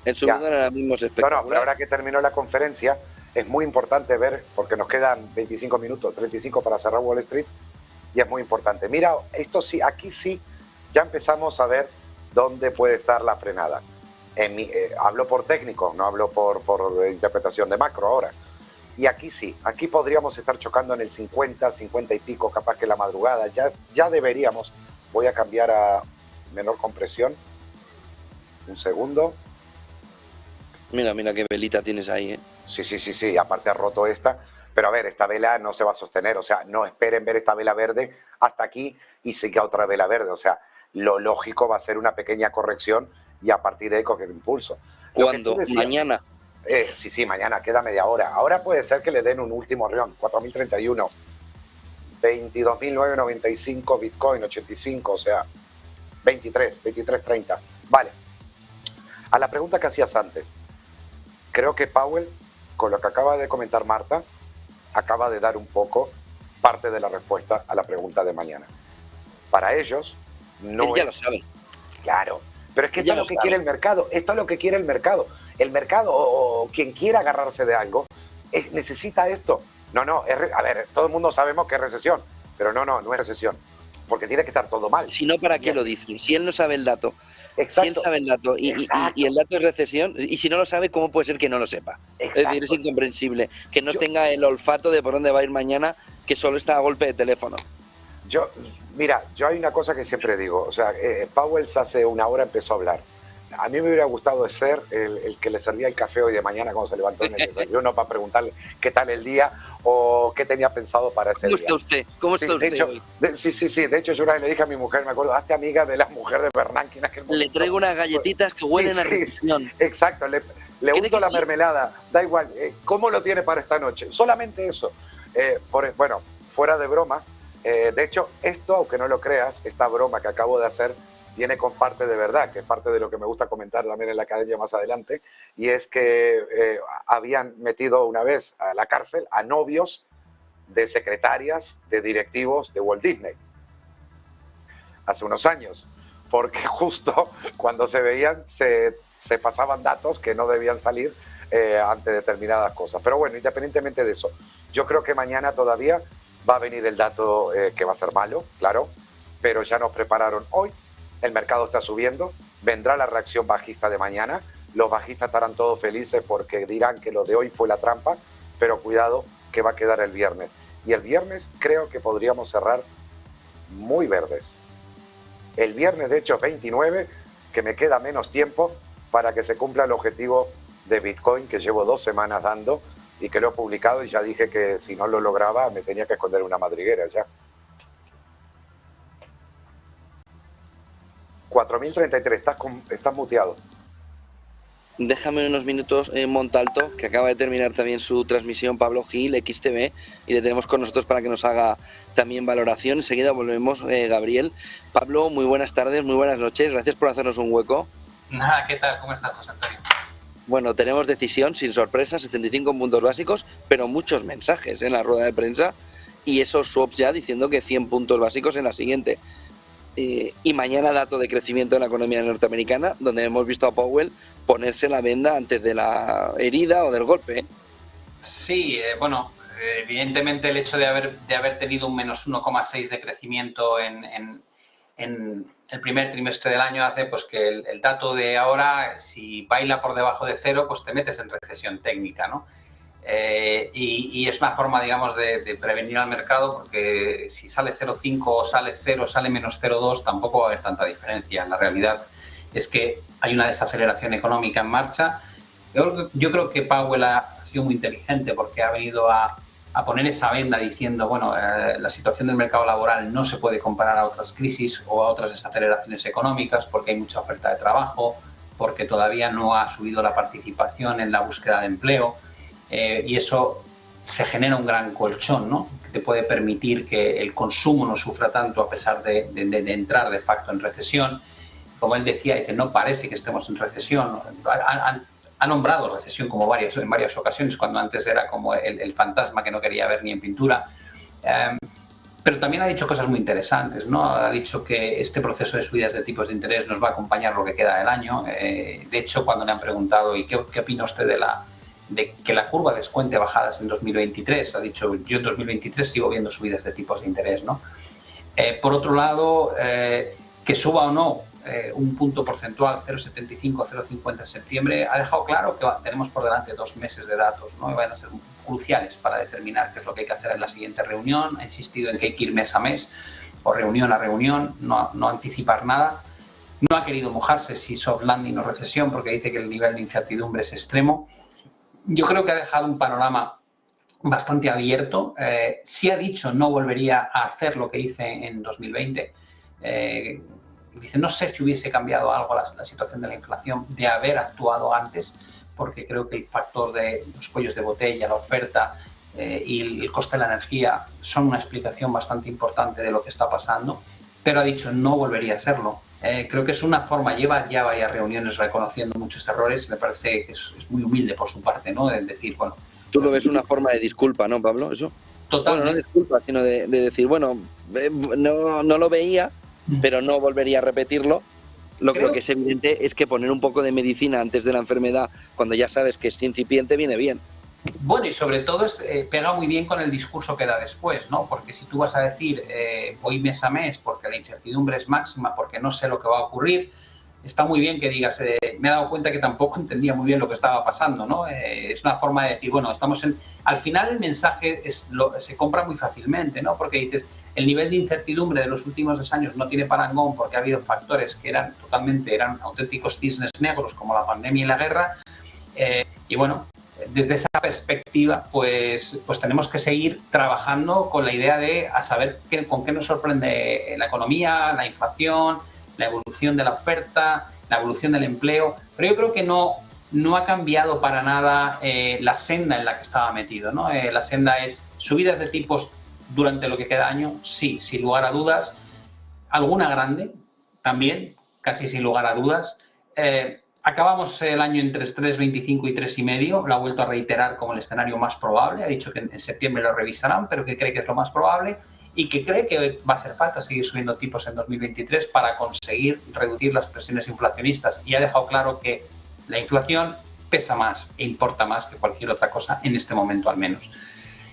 El subidón ahora mismo es espectacular. No, pero ahora que terminó la conferencia, es muy importante ver, porque nos quedan 25 minutos, 35 para cerrar Wall Street, y es muy importante. Mira, esto sí, aquí sí, ya empezamos a ver dónde puede estar la frenada. Hablo por técnico, no hablo por interpretación de macro ahora. Y aquí sí, aquí podríamos estar chocando en el 50, 50 y pico, capaz que la madrugada. Ya deberíamos. Voy a cambiar a menor compresión. Un segundo. Mira, mira qué velita tienes ahí, ¿eh? Sí, aparte ha roto esta. Pero a ver, esta vela no se va a sostener. O sea, no esperen ver esta vela verde hasta aquí y siga otra vela verde. O sea, lo lógico va a ser una pequeña corrección y a partir de ahí coger impulso. ¿Cuándo? ¿Mañana? Sí, mañana, queda media hora. Ahora puede ser que le den un último rión, 4.031, 22.995 Bitcoin, 85, o sea, 23.30. Vale. A la pregunta que hacías antes, creo que Powell, con lo que acaba de comentar Marta, acaba de dar un poco parte de la respuesta a la pregunta de mañana. Para ellos, no Él ya lo sabe. Claro, pero es que esto es lo que quiere el mercado. Esto es lo que quiere el mercado. El mercado o quien quiera agarrarse de algo necesita esto. No, a ver, todo el mundo sabemos que es recesión, pero no es recesión, porque tiene que estar todo mal. Si no, ¿para qué lo dicen? Si él no sabe el dato, Exacto. si él sabe el dato y el dato es recesión, y si no lo sabe, ¿cómo puede ser que no lo sepa? Exacto. Es decir, es incomprensible que no tenga el olfato de por dónde va a ir mañana, que solo está a golpe de teléfono. Mira, yo hay una cosa que siempre digo, o sea, Powell hace una hora empezó a hablar. A mí me hubiera gustado ser el que le servía el café hoy de mañana cuando se levantó en el desayuno para preguntarle qué tal el día o qué tenía pensado para ese día. ¿Cómo está usted? ¿Cómo está usted hoy? Sí. De hecho, yo una vez le dije a mi mujer, me acuerdo, hazte amiga de la mujer de Bernanke en aquel momento. Le traigo unas galletitas que huelen a recesión. Exacto, le unto la mermelada, da igual. ¿Cómo lo tiene para esta noche? Solamente eso. Bueno, fuera de broma, de hecho, esto, aunque no lo creas, esta broma que acabo de hacer, viene con parte de verdad, que es parte de lo que me gusta comentar también en la academia más adelante, y es que habían metido una vez a la cárcel a novios de secretarias, de directivos de Walt Disney, hace unos años, porque justo cuando se veían se pasaban datos que no debían salir ante determinadas cosas. Pero bueno, independientemente de eso, yo creo que mañana todavía va a venir el dato que va a ser malo, claro, pero ya nos prepararon hoy. El mercado está subiendo, vendrá la reacción bajista de mañana, los bajistas estarán todos felices porque dirán que lo de hoy fue la trampa, pero cuidado que va a quedar el viernes. Y el viernes creo que podríamos cerrar muy verdes. El viernes, de hecho, 29, que me queda menos tiempo para que se cumpla el objetivo de Bitcoin que llevo 2 semanas dando y que lo he publicado y ya dije que si no lo lograba me tenía que esconder en una madriguera ya. 4.033, estás muteado. Déjame unos minutos en Montalto, que acaba de terminar también su transmisión, Pablo Gil, XTV, y le tenemos con nosotros para que nos haga también valoración. Enseguida volvemos, Gabriel. Pablo, muy buenas tardes, muy buenas noches, gracias por hacernos un hueco. Nada, ¿qué tal? ¿Cómo estás, José Antonio? Bueno, tenemos decisión, sin sorpresa, 75 puntos básicos, pero muchos mensajes en la rueda de prensa, y esos swaps ya diciendo que 100 puntos básicos en la siguiente. Y mañana dato de crecimiento en la economía norteamericana, donde hemos visto a Powell ponerse la venda antes de la herida o del golpe. Sí, bueno, evidentemente el hecho de haber tenido un menos 1,6 de crecimiento en el primer trimestre del año hace pues que el dato de ahora, si baila por debajo de 0, pues te metes en recesión técnica, ¿no? Y es una forma, digamos, de prevenir al mercado, porque si sale 0,5 o sale 0, sale menos 0,2, tampoco va a haber tanta diferencia. La realidad es que hay una desaceleración económica en marcha. Yo creo que Powell ha sido muy inteligente porque ha venido a poner esa venda diciendo, bueno, la situación del mercado laboral no se puede comparar a otras crisis o a otras desaceleraciones económicas porque hay mucha oferta de trabajo, porque todavía no ha subido la participación en la búsqueda de empleo. Y eso se genera un gran colchón, ¿no? Que te puede permitir que el consumo no sufra tanto a pesar de entrar de facto en recesión. Como él decía, dice, no parece que estemos en recesión. Ha nombrado recesión como en varias ocasiones, cuando antes era como el fantasma que no quería ver ni en pintura. Pero también ha dicho cosas muy interesantes, ¿no? Ha dicho que este proceso de subidas de tipos de interés nos va a acompañar lo que queda del año. De hecho, cuando le han preguntado, ¿y qué opina usted de que la curva descuente bajadas en 2023? Ha dicho, yo en 2023 sigo viendo subidas de tipos de interés, ¿no? Por otro lado, que suba o no un punto porcentual, 0,75, 0,50 en septiembre, ha dejado claro que tenemos por delante 2 meses de datos, ¿no? Y van a ser cruciales para determinar qué es lo que hay que hacer en la siguiente reunión. Ha insistido en que hay que ir mes a mes o reunión a reunión, no anticipar nada. No ha querido mojarse si soft landing o recesión porque dice que el nivel de incertidumbre es extremo. Yo creo que ha dejado un panorama bastante abierto. Sí ha dicho no volvería a hacer lo que hice en 2020. Dice, no sé si hubiese cambiado algo la situación de la inflación de haber actuado antes, porque creo que el factor de los cuellos de botella, la oferta y el coste de la energía son una explicación bastante importante de lo que está pasando, pero ha dicho no volvería a hacerlo. Creo que es una forma, lleva ya varias reuniones reconociendo muchos errores y me parece que es muy humilde por su parte, ¿no? De decir, bueno... Tú lo ves una forma de disculpa, ¿no, Pablo? Eso. Totalmente. Bueno, no disculpa, sino de decir, bueno, no lo veía, pero no volvería a repetirlo. Lo que es evidente es que poner un poco de medicina antes de la enfermedad, cuando ya sabes que es incipiente, viene bien. Bueno, y sobre todo pega muy bien con el discurso que da después, ¿no? Porque si tú vas a decir voy mes a mes porque la incertidumbre es máxima, porque no sé lo que va a ocurrir, está muy bien que digas, me he dado cuenta que tampoco entendía muy bien lo que estaba pasando, ¿no? Es una forma de decir, bueno, estamos en... Al final el mensaje se compra muy fácilmente, ¿no? Porque dices, el nivel de incertidumbre de los últimos 2 años no tiene parangón porque ha habido factores que eran auténticos cisnes negros como la pandemia y la guerra, y bueno... Desde esa perspectiva, pues tenemos que seguir trabajando con la idea de a saber con qué nos sorprende la economía, la inflación, la evolución de la oferta, la evolución del empleo. Pero yo creo que no ha cambiado para nada la senda en la que estaba metido, ¿no? La senda es subidas de tipos durante lo que queda año, sí, sin lugar a dudas. Alguna grande, también, casi sin lugar a dudas. Acabamos el año entre 3,25 y 3,5, lo ha vuelto a reiterar como el escenario más probable, ha dicho que en septiembre lo revisarán, pero que cree que es lo más probable y que cree que va a hacer falta seguir subiendo tipos en 2023 para conseguir reducir las presiones inflacionistas. Y ha dejado claro que la inflación pesa más e importa más que cualquier otra cosa en este momento al menos.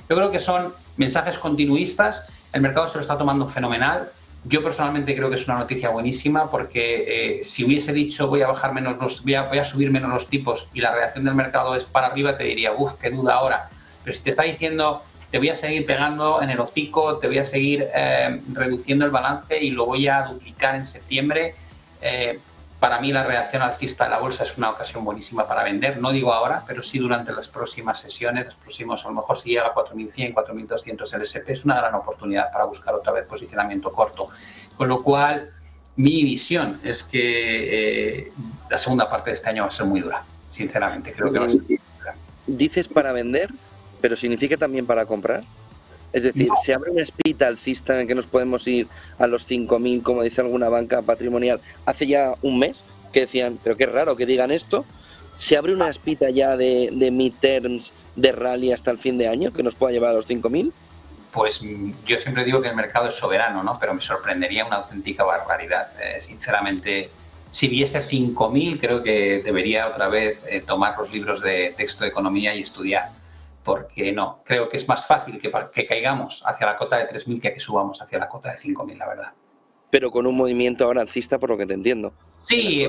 Yo creo que son mensajes continuistas, el mercado se lo está tomando fenomenal. Yo personalmente creo que es una noticia buenísima porque si hubiese dicho voy a subir menos los tipos y la reacción del mercado es para arriba, te diría, uff, qué duda ahora. Pero si te está diciendo te voy a seguir pegando en el hocico, te voy a seguir reduciendo el balance y lo voy a duplicar en septiembre, para mí la reacción alcista de la bolsa es una ocasión buenísima para vender. No digo ahora, pero sí durante las próximas sesiones, los próximos, a lo mejor si llega a 4.100, 4.200 el SP, es una gran oportunidad para buscar otra vez posicionamiento corto. Con lo cual, mi visión es que la segunda parte de este año va a ser muy dura, sinceramente. Creo que va a ser muy dura. Dices para vender, pero ¿significa también para comprar? Es decir, ¿se abre una espita alcista en que nos podemos ir a los 5.000, como dice alguna banca patrimonial? Hace ya un mes que decían, pero qué raro que digan esto. ¿Se abre una espita ya de midterms, de rally hasta el fin de año, que nos pueda llevar a los 5.000? Pues yo siempre digo que el mercado es soberano, ¿no? Pero me sorprendería una auténtica barbaridad. Sinceramente, si viese 5.000, creo que debería otra vez tomar los libros de texto de economía y estudiar. Porque no, creo que es más fácil que caigamos hacia la cota de 3.000 que subamos hacia la cota de 5.000, la verdad. Pero con un movimiento ahora alcista, por lo que te entiendo. Sí,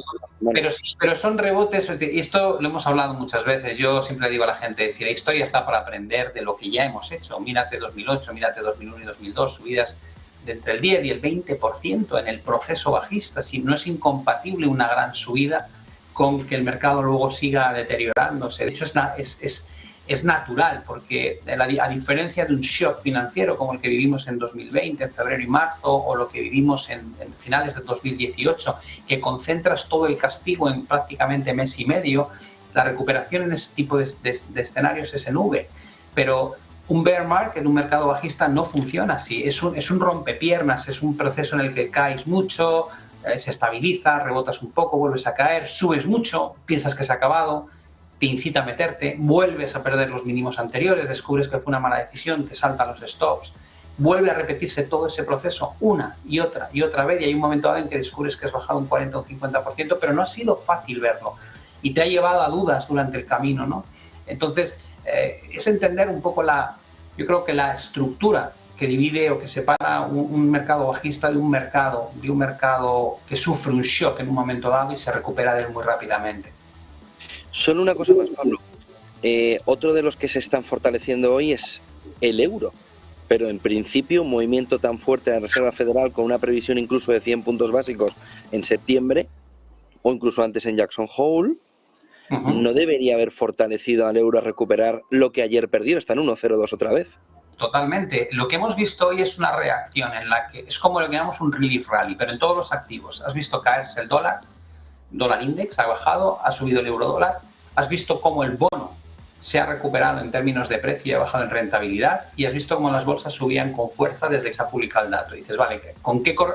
pero son rebotes, y esto lo hemos hablado muchas veces. Yo siempre digo a la gente, si la historia está para aprender de lo que ya hemos hecho, mírate 2008, mírate 2001 y 2002, subidas de entre el 10 y el 20% en el proceso bajista. Si no es incompatible una gran subida con que el mercado luego siga deteriorándose. De hecho, es natural, porque a diferencia de un shock financiero como el que vivimos en 2020, en febrero y marzo, o lo que vivimos en finales de 2018, que concentras todo el castigo en prácticamente mes y medio, la recuperación en ese tipo de escenarios es en V. Pero un bear market, un mercado bajista, no funciona así. Es un rompepiernas, es un proceso en el que caes mucho, se estabiliza, rebotas un poco, vuelves a caer, subes mucho, piensas que se ha acabado, te incita a meterte, vuelves a perder los mínimos anteriores, descubres que fue una mala decisión, te saltan los stops, vuelve a repetirse todo ese proceso una y otra vez, y hay un momento dado en que descubres que has bajado un 40 o un 50%, pero no ha sido fácil verlo y te ha llevado a dudas durante el camino, ¿no? Entonces, es entender un poco yo creo que la estructura que divide o que separa un mercado bajista de un mercado que sufre un shock en un momento dado y se recupera de él muy rápidamente. Solo una cosa más, Pablo. Otro de los que se están fortaleciendo hoy es el euro. Pero en principio un movimiento tan fuerte de la Reserva Federal con una previsión incluso de 100 puntos básicos en septiembre o incluso antes en Jackson Hole, no debería haber fortalecido al euro a recuperar lo que ayer perdió. Está en 1,02 otra vez. Totalmente. Lo que hemos visto hoy es una reacción en la que es como lo que llamamos un relief rally, pero en todos los activos. Has visto caerse el dólar index ha bajado, ha subido el euro dólar, has visto cómo el bono se ha recuperado en términos de precio y ha bajado en rentabilidad, y has visto cómo las bolsas subían con fuerza desde que se ha publicado el dato. Y dices, vale,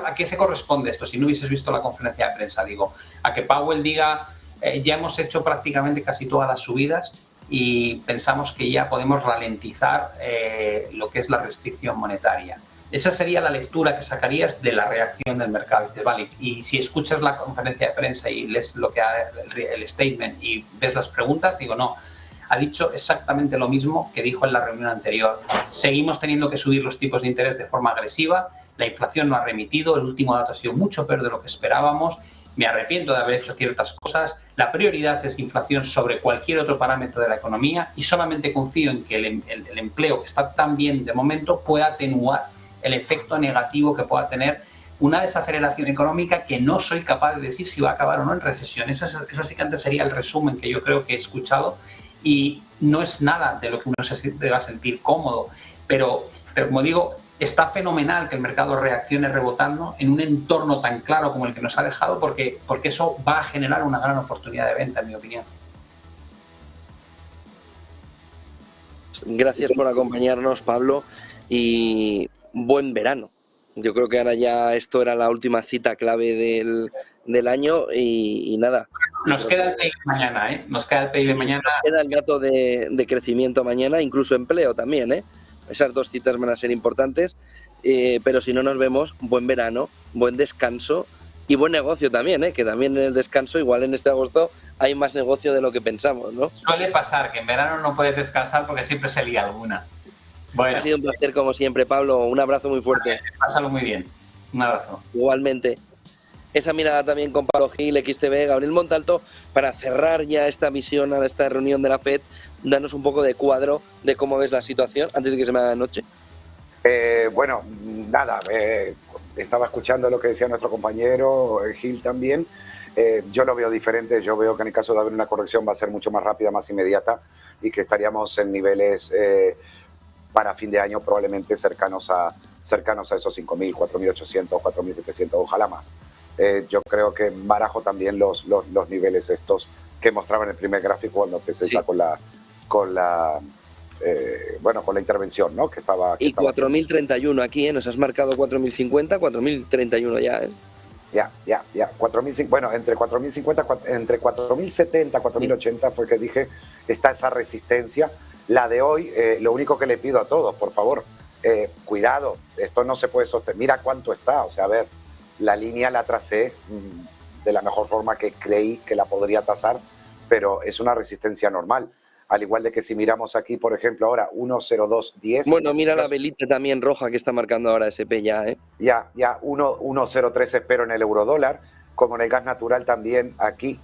¿a qué se corresponde esto? Si no hubieses visto la conferencia de prensa, digo, a que Powell diga, ya hemos hecho prácticamente casi todas las subidas y pensamos que ya podemos ralentizar lo que es la restricción monetaria. Esa sería la lectura que sacarías de la reacción del mercado. Dices, vale, y si escuchas la conferencia de prensa y lees lo que el statement y ves las preguntas, digo, no, ha dicho exactamente lo mismo que dijo en la reunión anterior. Seguimos teniendo que subir los tipos de interés de forma agresiva, la inflación no ha remitido, el último dato ha sido mucho peor de lo que esperábamos, me arrepiento de haber hecho ciertas cosas, la prioridad es inflación sobre cualquier otro parámetro de la economía y solamente confío en que el empleo, que está tan bien de momento, pueda atenuar el efecto negativo que pueda tener una desaceleración económica que no soy capaz de decir si va a acabar o no en recesión. Eso básicamente sería el resumen que yo creo que he escuchado. Y no es nada de lo que uno se deba sentir cómodo, pero como digo, está fenomenal que el mercado reaccione rebotando en un entorno tan claro como el que nos ha dejado, porque eso va a generar una gran oportunidad de venta, en mi opinión. Gracias por acompañarnos, Pablo, y buen verano. Yo creo que ahora ya esto era la última cita clave del año y nada. Nos queda el PIB mañana, ¿eh? Nos queda el PIB mañana. Nos queda el dato de crecimiento mañana, incluso empleo también, ¿eh? Esas dos citas van a ser importantes, pero si no nos vemos, buen verano, buen descanso y buen negocio también, ¿eh? Que también en el descanso, igual en este agosto, hay más negocio de lo que pensamos, ¿no? Suele pasar que en verano no puedes descansar porque siempre se lía alguna. Bueno. Ha sido un placer como siempre, Pablo. Un abrazo muy fuerte. Pásalo muy bien. Un abrazo. Igualmente. Esa mirada también con Pablo Gil, XTV, Gabriel Montalto, para cerrar ya esta misión a esta reunión de la FED, danos un poco de cuadro de cómo ves la situación antes de que se me haga de noche. Bueno, nada, estaba escuchando lo que decía nuestro compañero Gil también. Yo lo veo diferente, yo veo que en el caso de haber una corrección va a ser mucho más rápida, más inmediata y que estaríamos en niveles para fin de año probablemente cercanos a esos 5.000, 4.800, 4.700, ojalá más. Yo creo que barajo también los niveles estos que mostraban el primer gráfico cuando empecé ya con la intervención, ¿no? Que estaba 4.031 aquí, ¿eh? Nos has marcado 4.050, 4.031 ya, ¿eh? Ya. 4.050, bueno, entre 4.050, entre 4.070, 4.080 fue que dije, está esa resistencia. La de hoy, lo único que le pido a todos, por favor, cuidado, esto no se puede sostener. Mira cuánto está, o sea, a ver, la línea la tracé de la mejor forma que creí que la podría tasar, pero es una resistencia normal. Al igual de que si miramos aquí, por ejemplo, ahora 1.0210. Bueno, mira la velita también roja que está marcando ahora SP ya, ¿eh? Ya 1.03 espero en el eurodólar, como en el gas natural también aquí,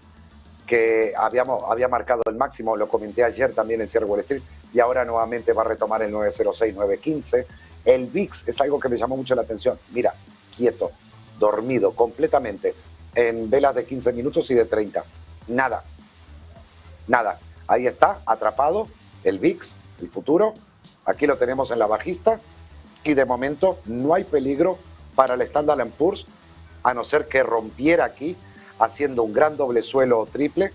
que había marcado el máximo, lo comenté ayer también en cierre Wall Street, y ahora nuevamente va a retomar el 9.06, 9.15. El VIX es algo que me llamó mucho la atención. Mira, quieto, dormido completamente, en velas de 15 minutos y de 30. Nada. Ahí está, atrapado, el VIX, el futuro. Aquí lo tenemos en la bajista. Y de momento no hay peligro para el Standard & Poor's, a no ser que rompiera aquí, haciendo un gran doble suelo o triple,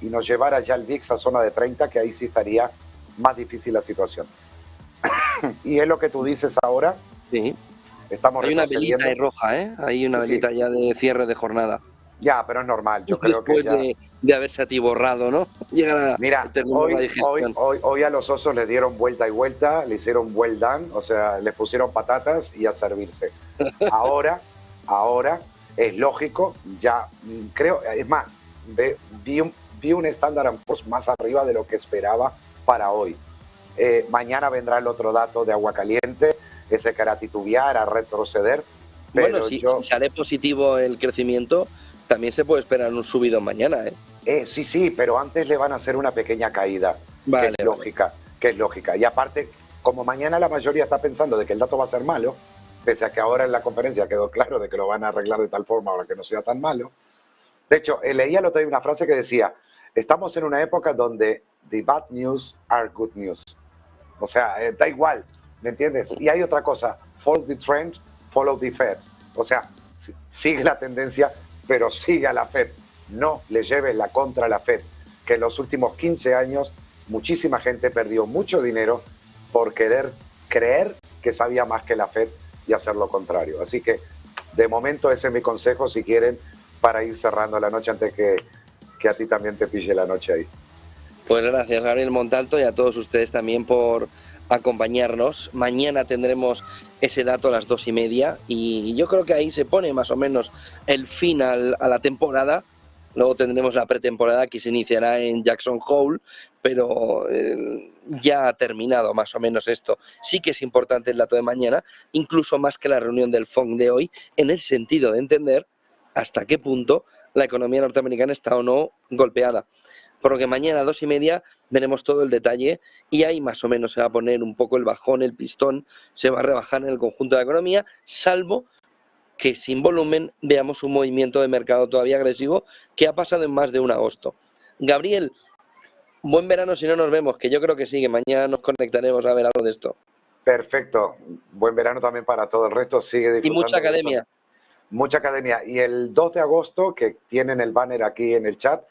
y nos llevara ya el VIX a zona de 30, que ahí sí estaría más difícil la situación. Y es lo que tú dices ahora. Sí. Estamos hay una velita ahí roja, ¿eh? Hay una velita ya de cierre de jornada. Ya, pero es normal. Yo creo después que ya... de haberse atiborrado, ¿no? Llegar a hoy a los osos les dieron vuelta y vuelta, le hicieron well done, o sea, les pusieron patatas y a servirse. Ahora es lógico, ya creo, es más, vi un Standard & Poor's más arriba de lo que esperaba para hoy. Mañana vendrá el otro dato de agua caliente, ese que hará titubear, a retroceder. Pero bueno, si sale positivo el crecimiento, también se puede esperar un subidón mañana, ¿eh? Sí, pero antes le van a hacer una pequeña caída. Vale, que es lógica. Y aparte, como mañana la mayoría está pensando de que el dato va a ser malo, pese a que ahora en la conferencia quedó claro de que lo van a arreglar de tal forma para que no sea tan malo. De hecho, leía el otro día una frase que decía, estamos en una época donde the bad news are good news. O sea, da igual, ¿me entiendes? Y hay otra cosa, follow the trend, follow the Fed. O sea, sigue la tendencia, pero sigue a la Fed. No le lleves la contra a la Fed, que en los últimos 15 años muchísima gente perdió mucho dinero por querer creer que sabía más que la Fed y hacer lo contrario. Así que, de momento, ese es mi consejo, si quieren, para ir cerrando la noche antes que a ti también te pille la noche ahí. Pues gracias, Gabriel Montalto, y a todos ustedes también por acompañarnos. Mañana tendremos ese dato a las 2:30 y yo creo que ahí se pone más o menos el final a la temporada. Luego tendremos la pretemporada que se iniciará en Jackson Hole, pero ya ha terminado más o menos esto. Sí que es importante el dato de mañana, incluso más que la reunión del FONC de hoy, en el sentido de entender hasta qué punto la economía norteamericana está o no golpeada. Por lo que mañana a 2:30 veremos todo el detalle y ahí más o menos se va a poner un poco el bajón, el pistón, se va a rebajar en el conjunto de la economía, salvo que sin volumen veamos un movimiento de mercado todavía agresivo que ha pasado en más de un agosto. Gabriel, buen verano si no nos vemos, que yo creo que sí, que mañana nos conectaremos a ver algo de esto. Perfecto, buen verano también para todo el resto, sigue disfrutando. Y mucha academia. Mucha academia. Y el 2 de agosto, que tienen el banner aquí en el chat,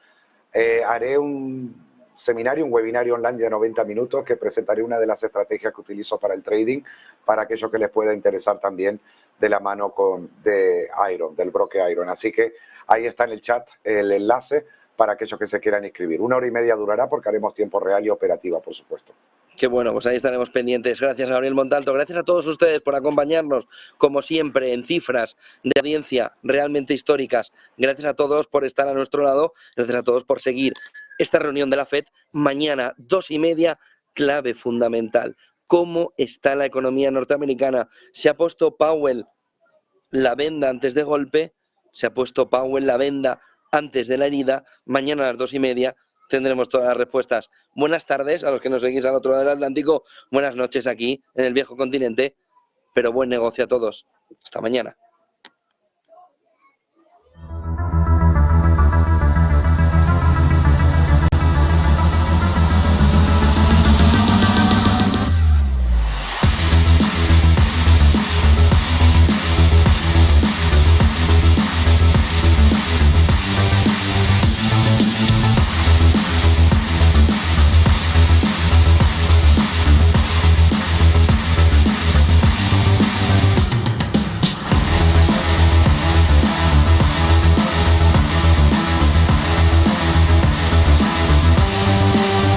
haré un seminario, un webinario online de 90 minutos que presentaré una de las estrategias que utilizo para el trading, para aquellos que les pueda interesar también de la mano de Iron, del broker Iron. Así que ahí está en el chat el enlace para aquellos que se quieran inscribir. 1 hora y media durará porque haremos tiempo real y operativa, por supuesto. Qué bueno, pues ahí estaremos pendientes. Gracias, Gabriel Montalto. Gracias a todos ustedes por acompañarnos, como siempre, en cifras de audiencia realmente históricas. Gracias a todos por estar a nuestro lado. Gracias a todos por seguir esta reunión de la FED. Mañana, 2:30, clave fundamental. ¿Cómo está la economía norteamericana? ¿Se ha puesto Powell la venda antes de golpe? ¿Se ha puesto Powell la venda antes de la herida? Mañana a las 2:30 tendremos todas las respuestas. Buenas tardes a los que nos seguís al otro lado del Atlántico. Buenas noches aquí en el viejo continente. Pero buen negocio a todos. Hasta mañana.